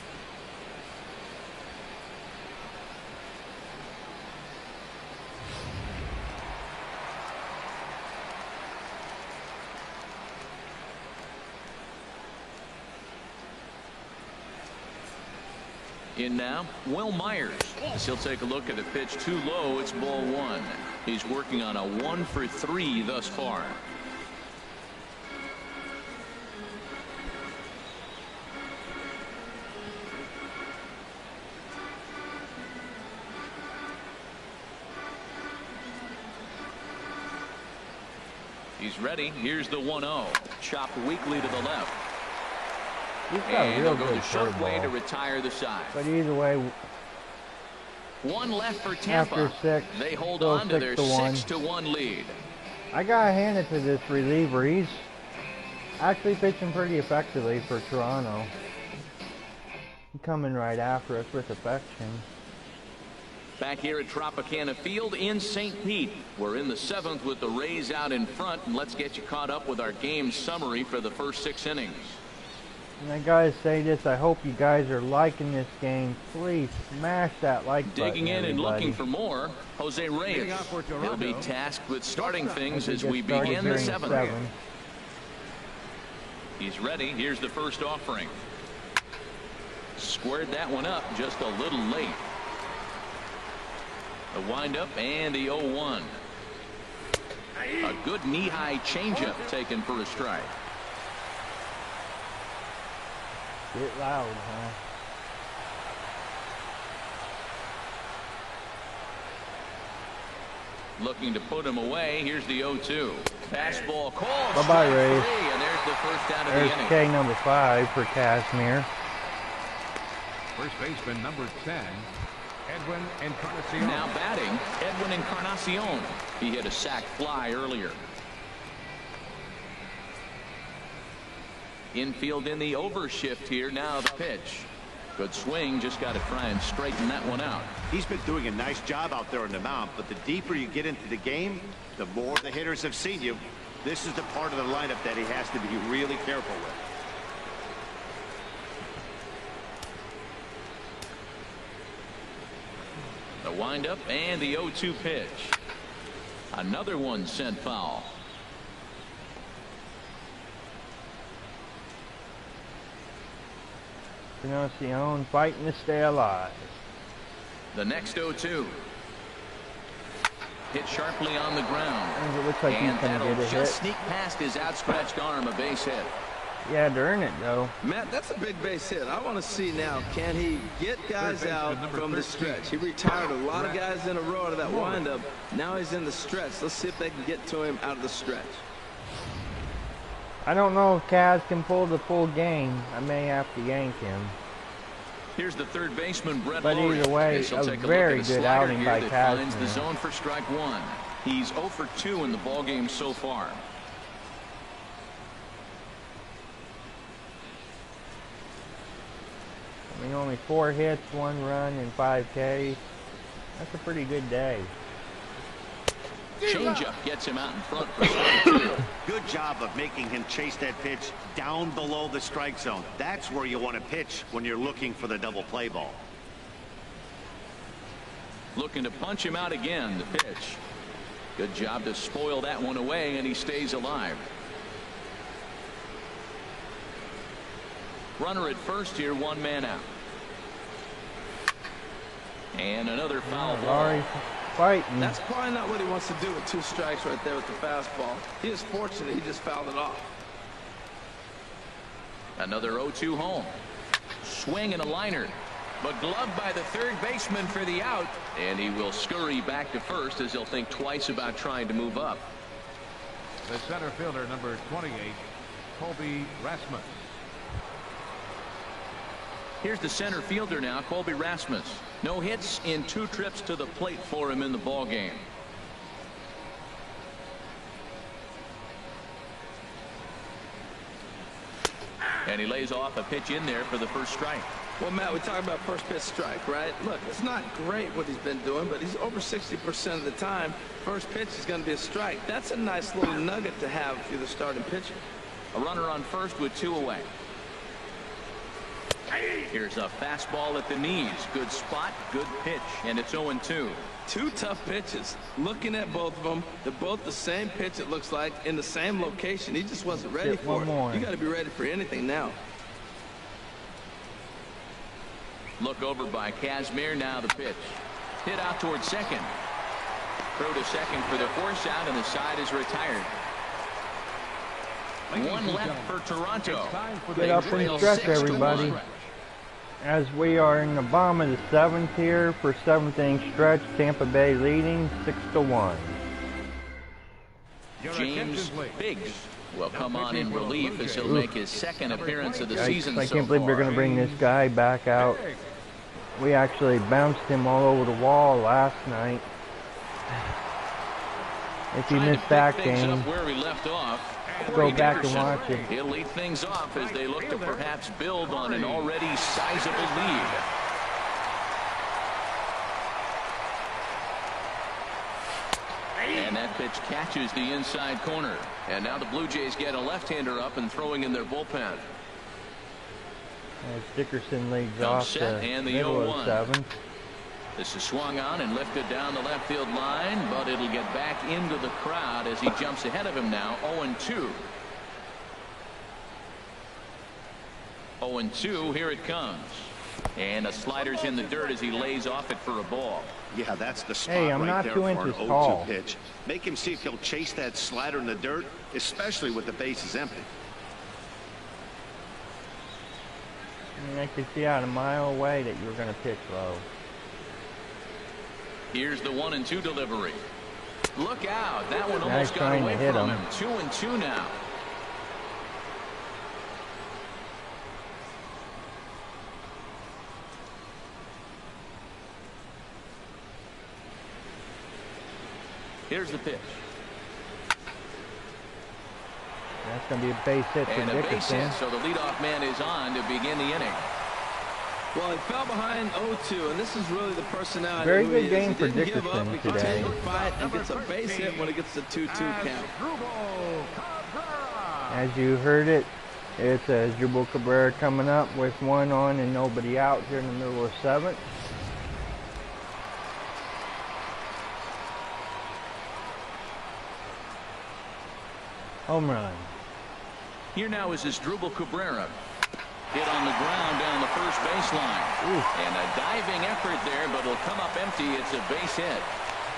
In now, Will Myers. As he'll take a look at the pitch too low. It's ball 1. He's working on a 1 for 3 thus far. He's ready. Here's the 1-0. Chopped weakly to the left. He's got a real good short way to retire the side. But either way, 1 left for Tampa. After 6, they hold on to their 6-1 lead. I gotta hand it to this reliever. He's actually pitching pretty effectively for Toronto. Coming right after us with affection. Back here at Tropicana Field in St. Pete. We're in the 7th with the Rays out in front, and let's get you caught up with our game summary for the first 6 innings. And I gotta say this, I hope you guys are liking this game. Please smash that like button, Digging in and everybody. looking for more, Jose Reyes. He'll be tasked with starting things as we begin the 7th. He's ready. Here's the first offering. Squared that one up just a little late. The windup and the 0-1. A good knee-high changeup taken for a strike. Get loud, huh? Looking to put him away. Here's the 0-2. Fastball called. Bye-bye, Rays. And there's the first out of There's the inning. K number 5 for Casimir. First baseman number 10, Edwin Encarnacion. Now batting, Edwin Encarnacion. He hit a sac fly earlier. Infield in the overshift here. Now the pitch. Good swing. Just got to try and straighten that one out. He's been doing a nice job out there on the mound, but the deeper you get into the game, the more the hitters have seen you. This is the part of the lineup that he has to be really careful with. The windup and the 0-2 pitch. Another one sent foul. Encarnacion fighting to stay alive. The next 0-2. Hit sharply on the ground. It looks like he's going to get a hit. Just sneak past his outstretched arm, a base hit. He had to earn it, though. Matt, that's a big base hit. I want to see now, can he get guys out from the stretch? He retired a lot of guys in a row out of that windup. Now he's in the stretch. Let's see if they can get to him out of the stretch. I don't know if Kaz can pull the full game. I may have to yank him. Here's the third baseman, Brett But Lawrie. either way, a very good outing by Kaz. Finds the zone for strike 1. He's 0 for 2 in the ballgame so far. I mean, only 4 hits, 1 run, and 5 Ks. That's a pretty good day. Changeup gets him out in front for strike 2. Good job of making him chase that pitch down below the strike zone. That's where you want to pitch when you're looking for the double play ball. Looking to punch him out again. The pitch. Good job to spoil that one away, and he stays alive. Runner at first here, 1 man out. And another foul ball. Fighting. That's probably not what he wants to do with 2 strikes right there with the fastball. He is fortunate he just fouled it off. Another 0-2 home. Swing and a liner. But gloved by the third baseman for the out. And he will scurry back to first as he'll think twice about trying to move up. The center fielder, number 28, Colby Rasmus. Here's the center fielder now, Colby Rasmus. No hits in 2 trips to the plate for him in the ball game. And he lays off a pitch in there for the first strike. Well, Matt, we talk about first pitch strike, right? Look, it's not great what he's been doing, but he's over 60% of the time. First pitch is going to be a strike. That's a nice little nugget to have if you're the starting pitcher. A runner on first with 2 away. Here's a fastball at the knees. Good spot, good pitch, and it's 0-2. 2 tough pitches. Looking at both of them, they're both the same pitch, it looks like, in the same location. He just wasn't ready for it. You got to be ready for anything now. Look over by Kazmir. Now the pitch. Hit out towards second. Throw to second for the force out, and the side is retired. 1 left for Toronto. Get up and stretch, everybody. As we are in the bottom of the 7th here for 7th inning stretch, Tampa Bay leading 6-1. James Biggs will come on in relief as he'll make his 2nd appearance of the season. I can't believe they're going to bring this guy back out. We actually bounced him all over the wall last night. If you missed that game, where he left off, go back and watch it. He'll lead things off as they look to perhaps build on an already sizable lead. And that pitch catches the inside corner. And now the Blue Jays get a left-hander up and throwing in their bullpen. As Dickerson leads off the middle of 7th. This is swung on and lifted down the left field line, but it'll get back into the crowd as he jumps ahead of him now. 0-2. 0-2, here it comes. And the slider's in the dirt as he lays off it for a ball. Yeah, that's the spot hey, I'm right not there 2 for an inches 0-2 tall. pitch. Make him see if he'll chase that slider in the dirt, especially with the bases empty. I mean, I could see out a mile away that you were going to pitch low. Here's the 1-2 delivery. Look out. That one Now almost he's got trying away to hit from him. 2-2 now. Here's the pitch. That's going to be a base hit for And a base Dickerson. hit, so the leadoff man is on to begin the inning. Well, he fell behind 0-2, and this is really the personality. Very who good he is. game He for didn't give Dickerson up. He today. continued to fight and gets a base hit when it gets the 2-2 count. As you heard it, it's Asdrubal Cabrera coming up with 1 on and nobody out here in the middle of 7th. Home run. Here now is Asdrubal Cabrera. Hit on the ground down the first baseline. And a diving effort there, but it'll come up empty. It's a base hit.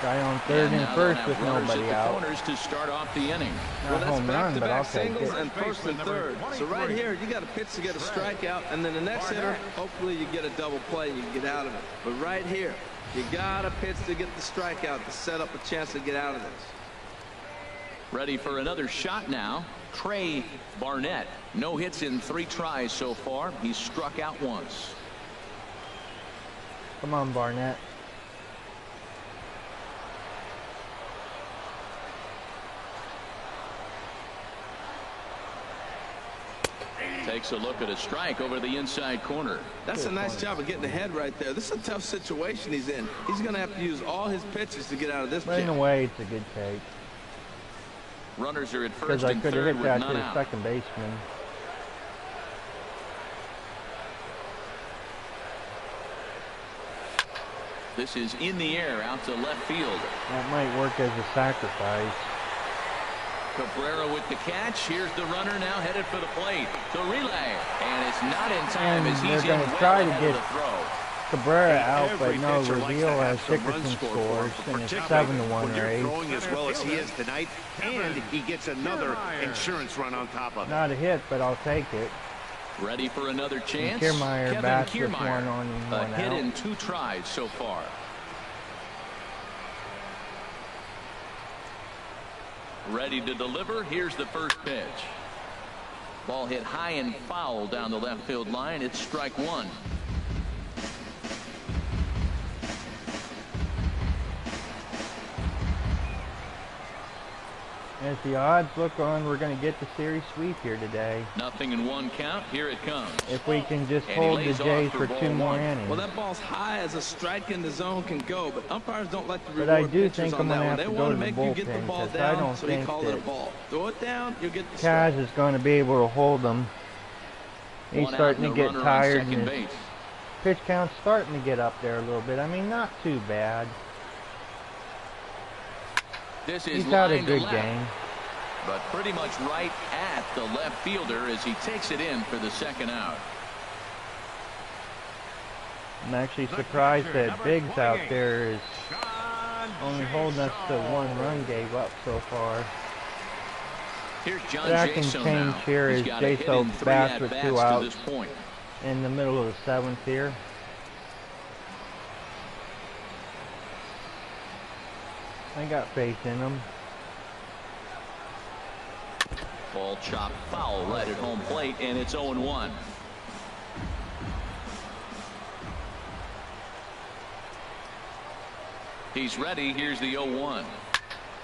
Guy on 3rd and 1st with nobody out. Corners to start off the inning. Not home run, but I'll take singles it. and first and third. So right here, you got a pitch to get a strikeout, and then the next hitter, hopefully you get a double play and you can get out of it. But right here, you got a pitch to get the strikeout to set up a chance to get out of this. Ready for another shot now. Trey Barnett. No hits in 3 tries so far. He's struck out once. Come on, Barnett. Takes a look at a strike over the inside corner. That's a nice job of getting ahead right there. This is a tough situation he's in. He's going to have to use all his pitches to get out of this But in jam. a way, it's a good take. Runners are at first Because I and could have third hit with that none to the out. second baseman. This is in the air out to left field. That might work as a sacrifice. Cabrera with the catch. Here's the runner now headed for the plate. The relay, and it's not in time as he's in well ahead of the throw. Cabrera out, but no, Reveal has Dickerson scores, and it's 7-1 race. Throwing as well as he is tonight, and he gets another insurance run on top of it. Not a hit, but I'll take it. Ready for another chance. Kiermaier bats with one on and one out. A hit out. in 2 tries so far. Ready to deliver. Here's the first pitch. Ball hit high and foul down the left field line. It's strike 1. As the odds look on, we're going to get the series sweep here today. 0-1 count. Here it comes. If we can just hold the Jays for 2 more innings. Well, that ball's high as a strike in the zone can go, but umpires don't like to reward but I do pitchers think I'm on going to that have one. to They go want to to the make you get the ball bullpen, because I down, don't so they think call it a that ball. Throw it down, you'll get the strike. Kaz is going to be able to hold them. He's starting to get tired, and his pitch count's starting to get up there a little bit. I mean, not too bad. He's had a good game. But pretty much right at the left fielder as he takes it in for the second out. I'm actually surprised that Biggs out there is only holding us to 1 run gave up so far. Here's John What I can Jaso change now. here is He's got a hit in Jaso 3 bats with at-bats 2 to outs this point. in the middle of the 7th here. I got faith in him. Ball chopped foul right at home plate, and it's 0-1. He's ready. Here's the 0-1.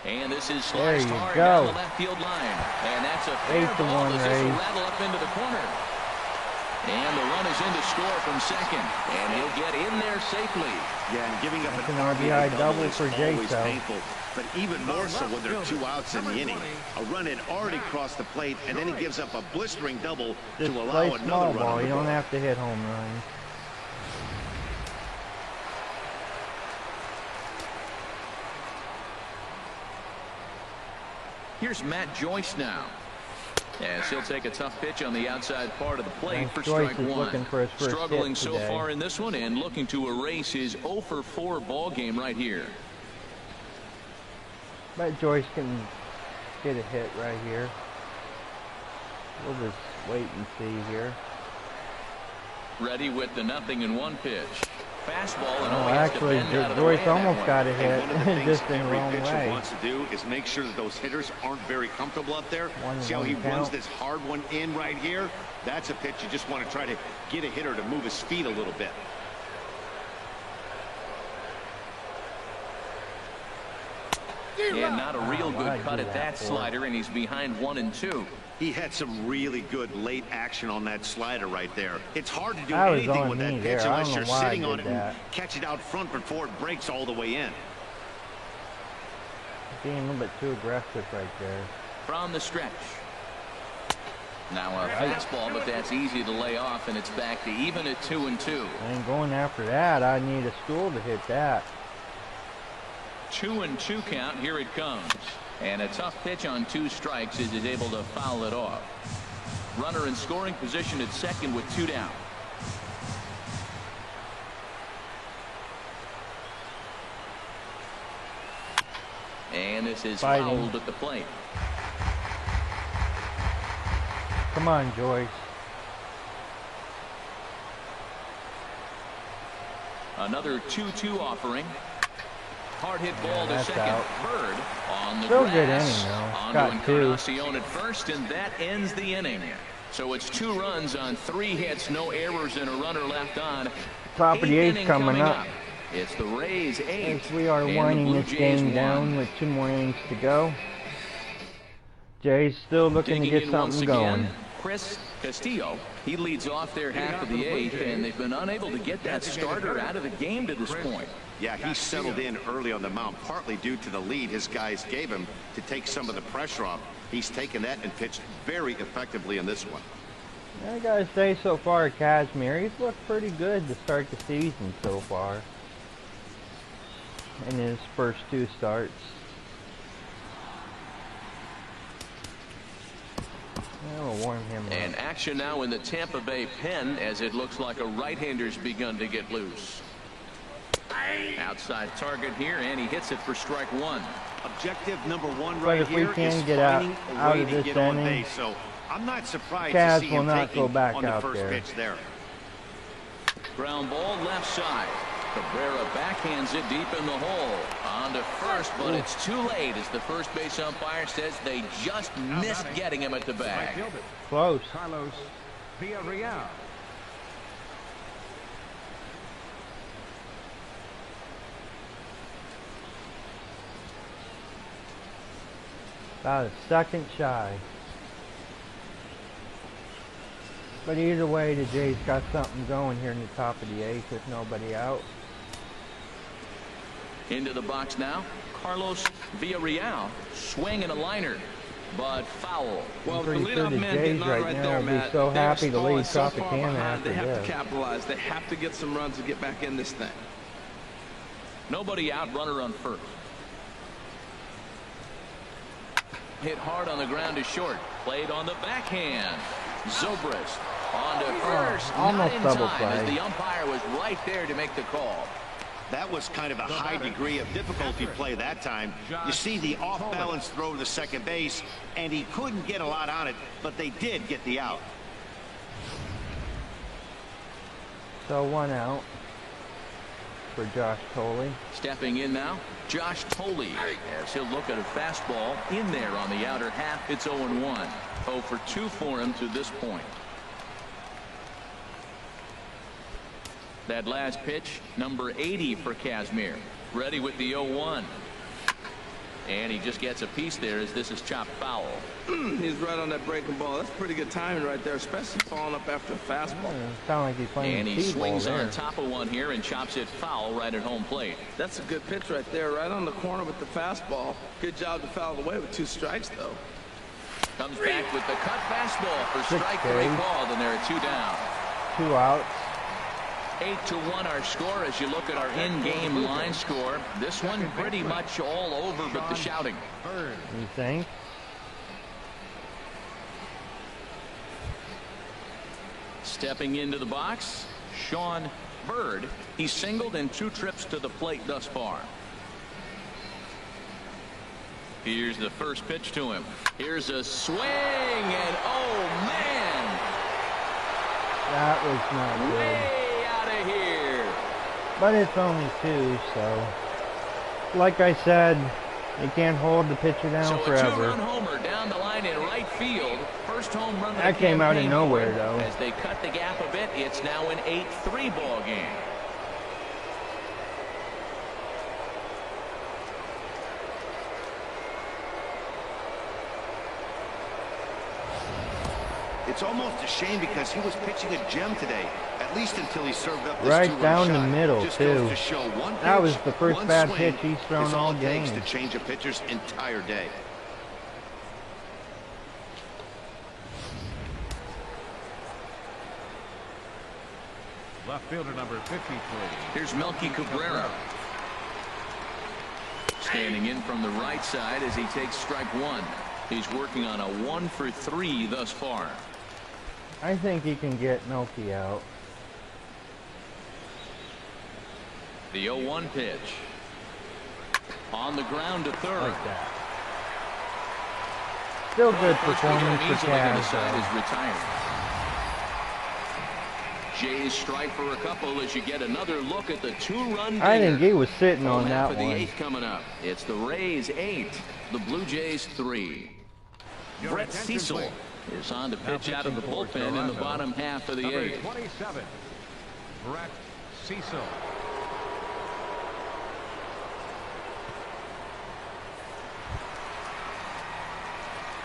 And this is sliced hard down the left field line. And that's a fair ball as this will rattle up into the corner. And the run is in to score from second. And he'll get in there safely. Yeah, and giving up an RBI double for Jaso. Painful. But even more so when there are 2 outs in the inning. A run had already crossed the plate, and then he gives up a blistering double to allow another run. You don't have to hit home runs. Here's Matt Joyce now. As he'll take a tough pitch on the outside part of the plate for Joyce strike is 1. looking for his first Struggling hit so today. far in this one and looking to erase his 0-for-4 ball game right here. But Joyce can get a hit right here. We'll just wait and see here. Ready with the 0-1 pitch. Fastball and actually, Joyce almost got a hit, just in the wrong way. Wants to do is make sure that those hitters aren't very comfortable up there. See how he runs this hard one in right here? That's a pitch you just want to try to get a hitter to move his feet a little bit. And not a real good cut at that slider, and he's behind 1-2. He had some really good late action on that slider right there. It's hard to do anything with that pitch unless you're sitting on it and catch it out front before it breaks all the way in. Being a little bit too aggressive right there. From the stretch. Now a fastball, but that's easy to lay off, and it's back to even at 2-2. And going after that, I need a stool to hit that. 2-2 count. Here it comes. And a tough pitch on 2 strikes as he's able to foul it off. Runner in scoring position at second with 2 down. And this is fouled at the plate. Come on, Joyce. Another 2-2 offering. Hard hit ball to second. Out. Bird on the Still grass. good inning, though. On Got to Encarnacion at first, and that ends the inning. So it's 2 runs on 3 hits, no errors, and a runner left on. Top of the 8th coming up. It's the Rays 8. As we are winding this game down with 2 more innings to go. Jay's still looking to get something going. Chris Castillo, he leads off their half of the 8th, and they've been unable to get that starter out of the game to this point. Yeah, he settled in early on the mound, partly due to the lead his guys gave him to take some of the pressure off. He's taken that and pitched very effectively in this one. I gotta say, so far, Kazmir, he's looked pretty good to start the season so far. In his first 2 starts. That'll warm him up. And action now in the Tampa Bay pen as it looks like a right-hander's begun to get loose. Outside target here, and he hits it for strike one. Objective number one right But here if we can is get finding out a way of to this get on inning, base. So I'm not surprised Kaz to see will him not go taking back on the out first there. pitch there. Ground ball left side. Cabrera backhands it deep in the hole. On to first, but it's too late as the first base umpire says they just missed getting him at the bag. Close. Carlos Villarreal. About a second shy. But either way, the Jays got something going here in the top of the eighth with nobody out. Into the box now. Carlos Villarreal. Swing and a liner, but foul. Well, the pretty sure leadoff the man Jays getting on right right now there, will be Matt. so They're happy to lead so far Tropicana behind, after they have this. to capitalize. They have to get some runs to get back in this thing. Nobody out, runner on first. Hit hard on the ground to short. Played on the backhand. Zobrist on to first. almost not in double time play. as the umpire was right there to make the call. That was kind of a high degree of difficulty play that time. You see the off-balance throw to second base, and he couldn't get a lot on it, but they did get the out. So 1 out for Josh Thole. Stepping in now, Josh Thole, as he'll look at a fastball in there on the outer half. It's 0-1. 0 for 2 for him to this point. That last pitch, number 80 for Kazmir. Ready with the 0-1. And he just gets a piece there as this is chopped foul. He's right on that breaking ball. That's pretty good timing right there, especially falling up after a fastball. Sound like he's playing And he swings there. on top of one here and chops it foul right at home plate. That's a good pitch right there, right on the corner with the fastball. Good job to foul it away with 2 strikes, though. Comes back with the cut fastball for strike 3 called, and there are 2 down. 2 outs. 8-1 our score as you look at our in-game line score. This one pretty much all over but the shouting. You think? Stepping into the box, Sean Bird. He's singled in 2 trips to the plate thus far. Here's the first pitch to him. Here's a swing, and oh man, That was not good. way out of here. But it's only 2, so like I said, you can't hold the pitcher down So forever. a 2-run homer down the line in right field. First home run of the That came out of campaign nowhere, for him. though. As they cut the gap a bit, it's now an 8-3 ball game. It's almost a shame because he was pitching a gem today, at least until he served up this Right two-run down the shot. middle, Just too. goes to show one That was pitch, the first one bad swing pitch he's thrown is all it takes game. to change a pitcher's entire day. Left fielder number 53. Here's Melky Cabrera. Standing in from the right side as he takes strike 1. He's working on a 1 for 3 thus far. I think he can get Melky out. The 0-1 pitch. On the ground to third. Like that. Still good performance for Easily going to side Kaz. is retired. Jays strike for a couple as you get another look at the 2-run I think dinger. he was sitting on Half that of the one. 8th coming up. It's the Rays 8, the Blue Jays 3. Brett Cecil is on to pitch out of the bullpen in the bottom half of the Number 8th. 27. Brett Cecil.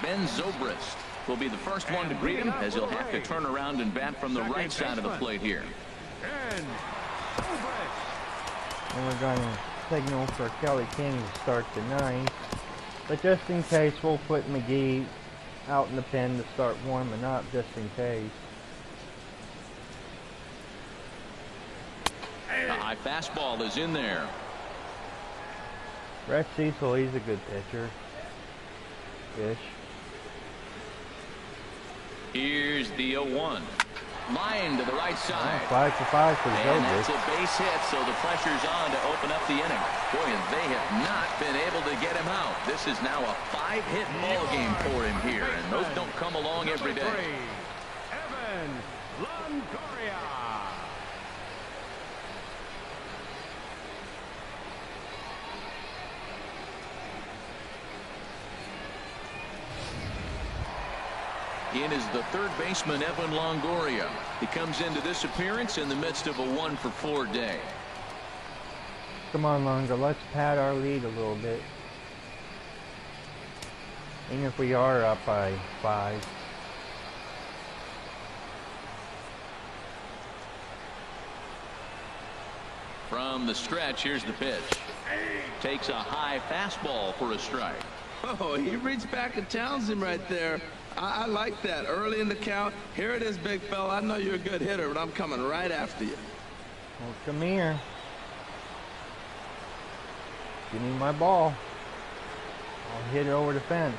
Ben Zobrist will be the first one to greet him as he'll have to turn around and bat from the right side of the plate here. And And we're going to signal for Kelly King to start the 9th. But just in case, we'll put McGee out in the pen to start warming up just in case. The high fastball is in there. Brett Cecil, he's a good pitcher. Ish. Here's the 0-1. Line to the right side. 5 for 5 for the And that's a base hit, so the pressure's on to open up the inning. Boy, and they have not been able to get him out. This is now a 5-hit ball game for him here, and those don't come along every day. Evan Longoria. In is the third baseman, Evan Longoria. He comes into this appearance in the midst of a 1-for-4 day. Come on, Longo, let's pad our lead a little bit. Even if we are up by 5. From the stretch, here's the pitch. Takes a high fastball for a strike. Oh, he reached back and challenged him right there. I like that. Early in the count. Here it is, big fella. I know you're a good hitter, but I'm coming right after you. Well, come here. Give me my ball. I'll hit it over the fence.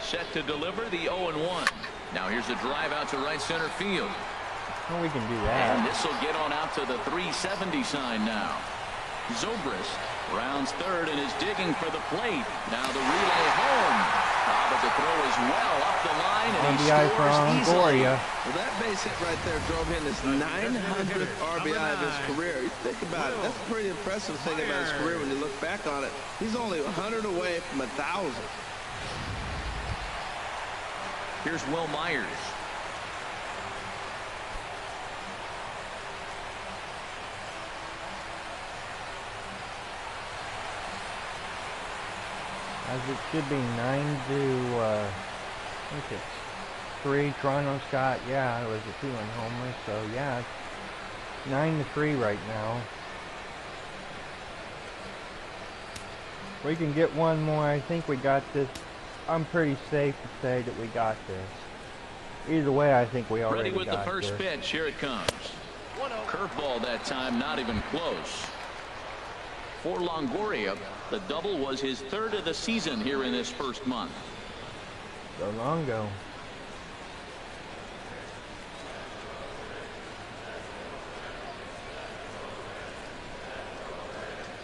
Set to deliver the 0-1. Now here's a drive out to right center field. Well, we can do that. And this will get on out to the 370 sign now. Zobrist rounds third and is digging for the plate. Now the relay home. But the throw is well up the line, and he scores easily. Well, that base hit right there drove in his 900th RBI of his career. You think about it. That's a pretty impressive thing about his career when you look back on it. He's only 100 away from 1,000. Here's Will Myers. As it should be 9 to, I think it's 3. Toronto's got, yeah, it was a 2-run homer, so yeah, it's 9-3 right now. We can get one more. I think we got this. I'm pretty safe to say that we got this. Either way, I think we already got this. Ready with the first pitch. Here it comes. Curveball that time, not even close. For Longoria, the double was his third of the season here in this first month. So Longo.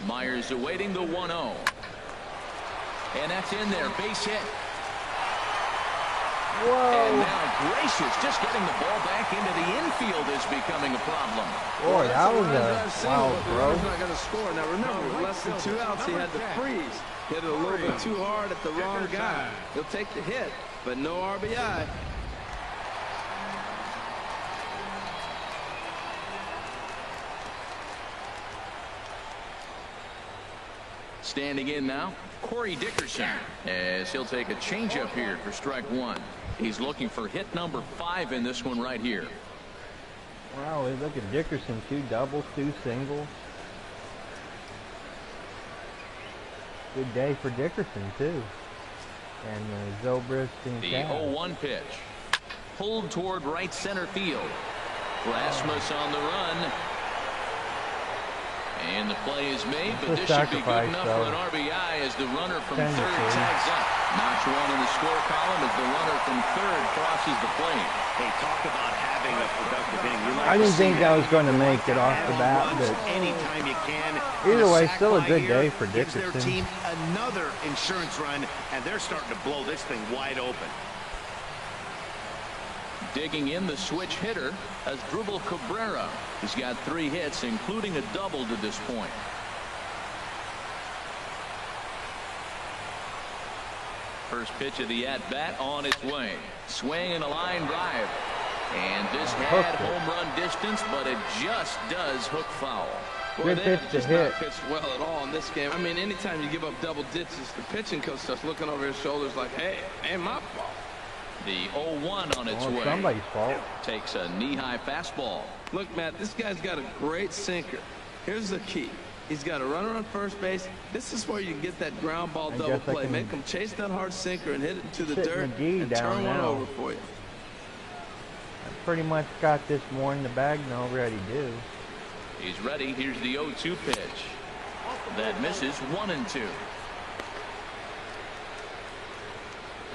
Myers awaiting the 1-0. And that's in there. Base hit. Whoa. And now Gracious just getting the ball back into the infield is becoming a problem. Boy, that was a wild throw. He's not going to score. Now remember, less than 2 outs, he had to freeze. Hit it a little bit too hard at the wrong guy. He'll take the hit, but no RBI. Standing in now, Corey Dickerson, as he'll take a changeup here for strike 1. He's looking for hit number 5 in this one right here. Wow, look at Dickerson, 2 doubles, 2 singles. Good day for Dickerson too. And Zobrist and the 0-1 pitch. Pulled toward right center field. Rasmus on the run. And the play is made, but this should be good enough for an RBI as the runner from third tags up. Notch 1 in the score column as the runner from third crosses the plate. Hey, talk about having a productive inning. I didn't think that was going to make it off the bat, but anytime you can. Either way, still a good day for Dickerson. Gives their team another insurance run, and they're starting to blow this thing wide open. Digging in the switch hitter as Drupal Cabrera. He's got 3 hits, including a double to this point. First pitch of the at-bat on its way. Swing and a line drive. And this had home run distance, but it just does hook foul. Good pitch to hit. Not pitched well at all in this game. I mean, anytime you give up double digits, the pitching coach starts looking over his shoulders like, hey, ain't my fault. The 0-1 on its way. Somebody's fault. Takes a knee-high fastball. Look, Matt, this guy's got a great sinker. Here's the key. He's got a runner on first base. This is where you get that ground ball double play. Make him chase that hard sinker and hit it into the dirt and turn one over for you. I pretty much got this more in the bag than I already do. He's ready. Here's the 0-2 pitch. That misses 1-2.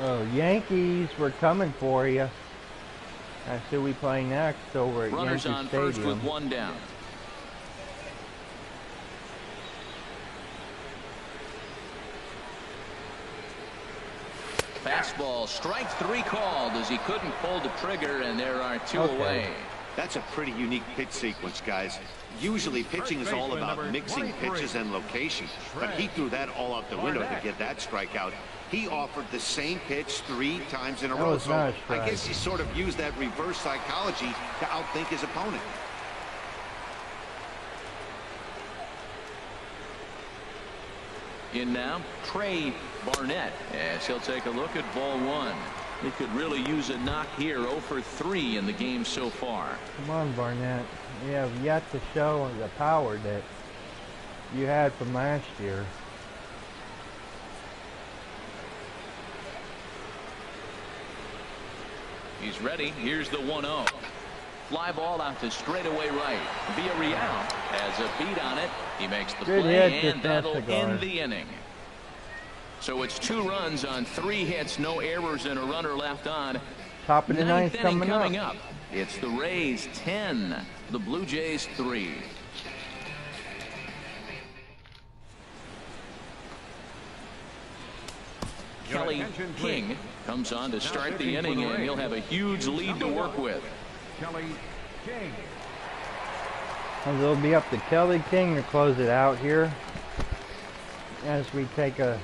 Oh, Yankees, we're coming for you. That's who we play next over at Runners Yankee on Stadium. first with one down. Fastball, strike 3 called as he couldn't pull the trigger, and there are 2 away. That's a pretty unique pitch sequence, guys. Usually pitching is all about mixing pitches and location, but he threw that all out the window to get that strikeout. He offered the same pitch 3 times in a row, so I guess he sort of used that reverse psychology to outthink his opponent. In now, Trey Barnett, as he'll take a look at ball 1. He could really use a knock here. 0 for 3 in the game so far. Come on, Barnett. You have yet to show the power that you had from last year. He's ready. Here's the 1-0. Fly ball out to straightaway right. Villarreal has a beat on it. He makes the play, and that'll end the inning. So it's 2 runs on 3 hits, no errors, and a runner left on. Top of the ninth coming up. It's the Rays 10, the Blue Jays 3. Kelly King comes on to start the inning, and he'll have a huge lead to work with. Kelly King. And it'll be up to Kelly King to close it out here as we take a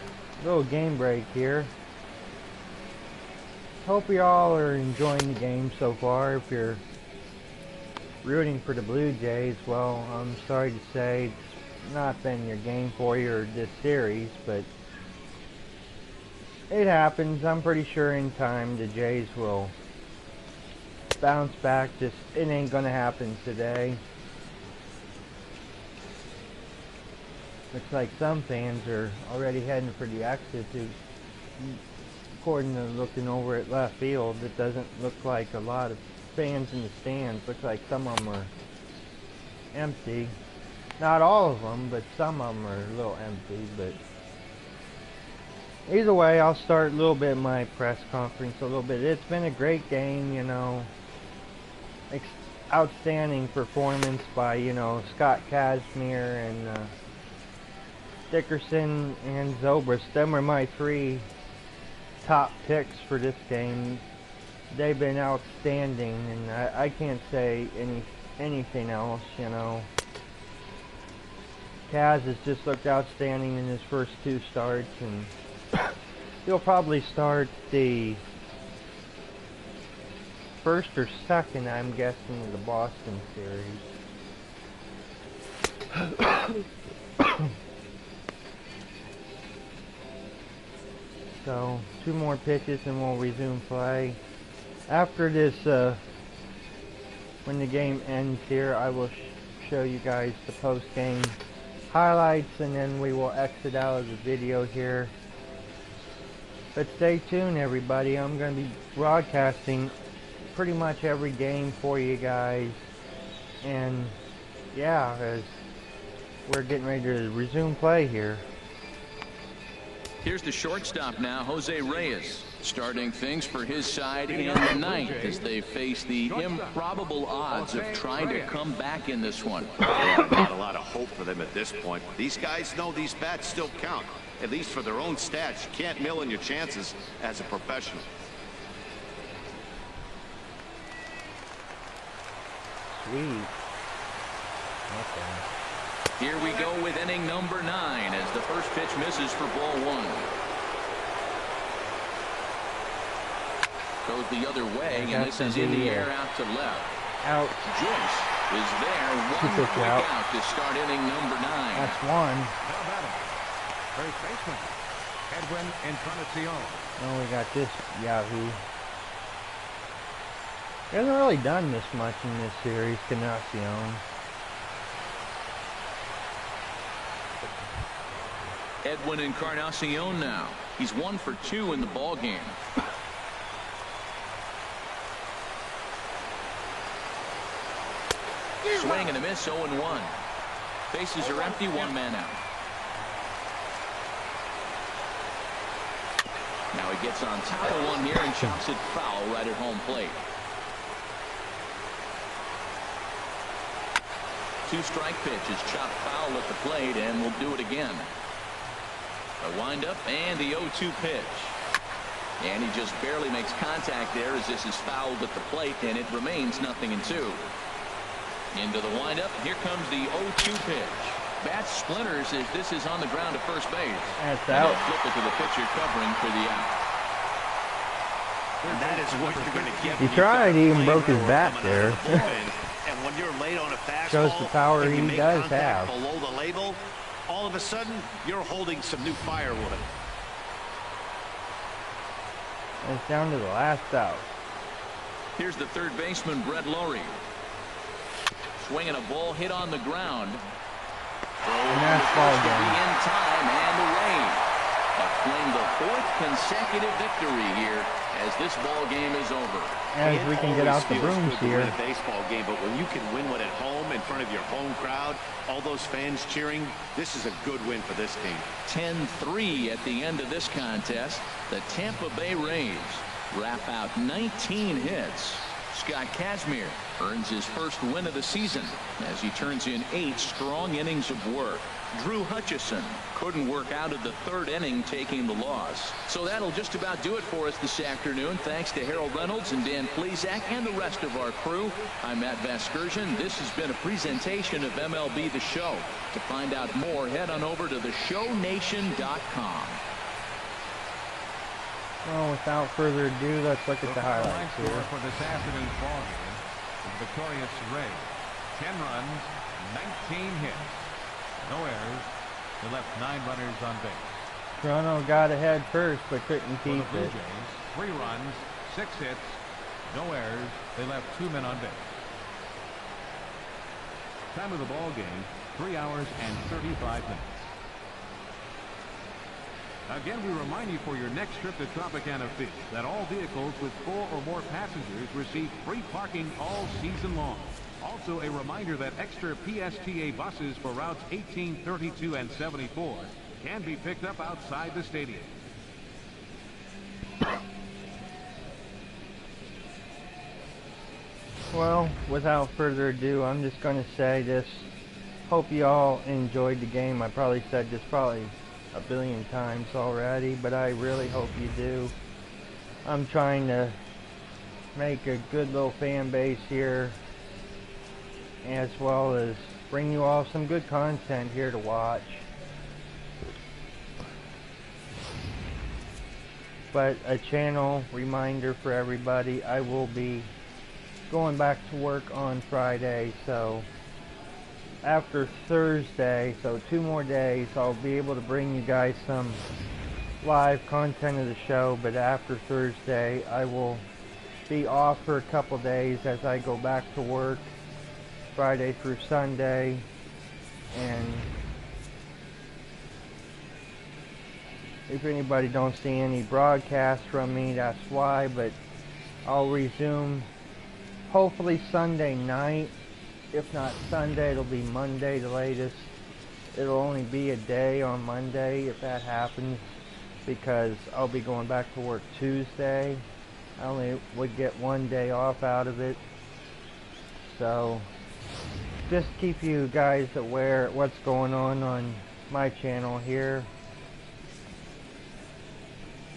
little game break here. Hope you all are enjoying the game so far. If you're rooting for the Blue Jays, well, I'm sorry to say it's not been your game for you or this series, but it happens. I'm pretty sure in time the Jays will bounce back. Just it ain't gonna happen today. Looks like some fans are already heading for the exit. According to looking over at left field, it doesn't look like a lot of fans in the stands. Looks like some of them are empty. Not all of them, but some of them are a little empty. But either way, I'll start a little bit of my press conference a little bit. It's been a great game, you know. Outstanding performance by, you know, Scott Kazmir and Dickerson and Zobrist. Them are my 3 top picks for this game. They've been outstanding, and I can't say anything else, you know. Kaz has just looked outstanding in his first 2 starts, and he'll probably start the first or second, I'm guessing, of the Boston series. So 2 more pitches and we'll resume play. After this, when the game ends here, I will show you guys the post-game highlights, and then we will exit out of the video here. But stay tuned, everybody. I'm going to be broadcasting pretty much every game for you guys. And yeah, as we're getting ready to resume play here. Here's the shortstop now, Jose Reyes, starting things for his side in the 9th as they face the improbable odds of trying to come back in this one. Not a lot of hope for them at this point. These guys know these bats still count, at least for their own stats. You can't mill in your chances as a professional. Sweet. Okay. Here we go with inning number 9 as the first pitch misses for ball 1. Goes the other way, and this is in the air out to left. Out. Joyce is there. 1 quick out to start inning number 9. That's 1. First baseman Edwin Encarnacion. Oh, we got this Yahoo. He hasn't really done this much in this series, Encarnacion. Edwin Encarnacion now. He's 1 for 2 in the ball game. Swing and a miss, 0-1. Bases are empty, 1 man out. Now he gets on top of one here and chops it foul right at home plate. 2-strike pitch is chopped foul at the plate, and we'll do it again. A windup and the 0-2 pitch. And he just barely makes contact there as this is fouled at the plate, and it remains 0-2. Into the windup. Here comes the 0-2 pitch. Bat splinters as this is on the ground to first base. That's out. Flip it to the pitcher covering for the out. And that is what you're going to get. He tried. He even broke his bat there. And when you're late on a fastball, shows the power he does have. Below the label, all of a sudden you're holding some new firewood. It's down to the last out. Here's the third baseman, Brett Lawrie. Swinging a ball hit on the ground. And that's ball game. In time, and the Rays have claimed the 4th consecutive victory here as this ball game is over. As we can get out the brooms here. Win a baseball game, but when you can win one at home in front of your home crowd, all those fans cheering, this is a good win for this team. 10-3 at the end of this contest. The Tampa Bay Rays wrap out 19 hits. Scott Kazmir earns his first win of the season as he turns in 8 strong innings of work. Drew Hutchison couldn't work out of the 3rd inning, taking the loss. So that'll just about do it for us this afternoon. Thanks to Harold Reynolds and Dan Plesac and the rest of our crew. I'm Matt Vasgersian. This has been a presentation of MLB The Show. To find out more, head on over to theshownation.com. Well, without further ado, let's look at the highlights here. For this afternoon's ball game, the victorious Rays. 10 runs, 19 hits, no errors. They left 9 runners on base. Toronto got ahead first, but couldn't For the keep Blue it. Jays, 3 runs, 6 hits, no errors. They left 2 men on base. Time of the ball game, 3 hours and 35 minutes. Again, we remind you for your next trip to Tropicana Field that all vehicles with 4 or more passengers receive free parking all season long. Also, a reminder that extra PSTA buses for routes 18, 32, and 74 can be picked up outside the stadium. Well, without further ado, I'm just going to say this. Hope you all enjoyed the game. I probably said this probably a billion times already, but I really hope you do. I'm trying to make a good little fan base here, as well as bring you all some good content here to watch. But a channel reminder for everybody, I will be going back to work on Friday, so after Thursday, so 2 more days, I'll be able to bring you guys some live content of the show. But after Thursday, I will be off for a couple days as I go back to work Friday through Sunday. And if anybody don't see any broadcasts from me, that's why. But I'll resume hopefully Sunday night. If not Sunday, it'll be Monday the latest. It'll only be a day on Monday if that happens, because I'll be going back to work Tuesday. I only would get 1 day off out of it. So just keep you guys aware of what's going on my channel here.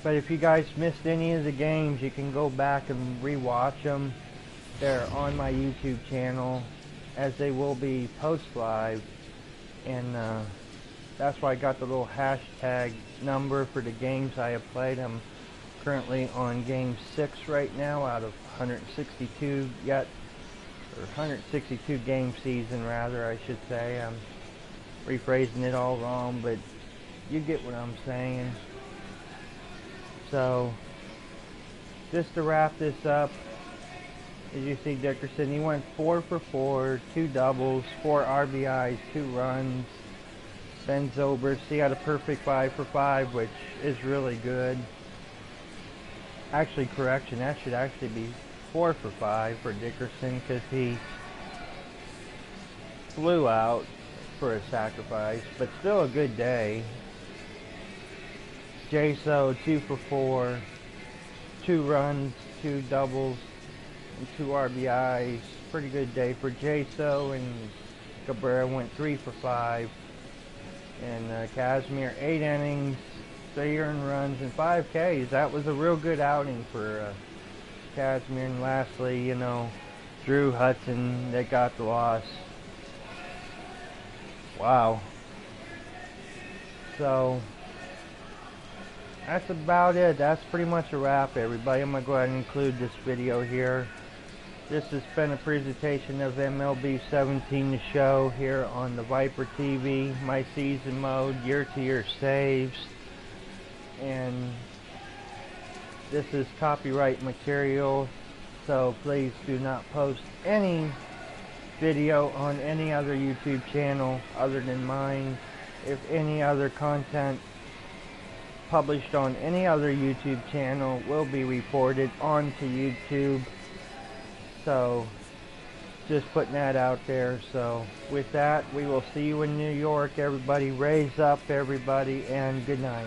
But if you guys missed any of the games, you can go back and rewatch them. They're on my YouTube channel, as they will be post live, and that's why I got the little hashtag number for the games I have played. I'm currently on game 6 right now out of 162 yet, or 162 game season rather, I should say. I'm rephrasing it all wrong, but you get what I'm saying. So just to wrap this up, as you see, Dickerson, he went 4 for 4, 2 doubles, 4 RBIs, 2 runs. Ben Zobrist, he had a perfect 5 for 5, which is really good. Actually, correction, that should actually be 4 for 5 for Dickerson, because he flew out for a sacrifice, but still a good day. Jaso 2 for 4, 2 runs, 2 doubles, and 2 RBIs. Pretty good day for Jaso, and Cabrera went 3 for 5. And Kazmir 8 innings, 3 earned runs, and 5 Ks. That was a real good outing for Kazmir. And lastly, you know, Drew Hudson, they got the loss. Wow. So that's about it. That's pretty much a wrap, everybody. I'm going to go ahead and include this video here. This has been a presentation of MLB 17 The Show here on the Viper TV. My season mode, year-to-year saves. And this is copyright material, so please do not post any video on any other YouTube channel other than mine. If any other content published on any other YouTube channel will be reported onto YouTube. So just putting that out there. So with that, we will see you in New York, everybody. Raise up, everybody, and good night.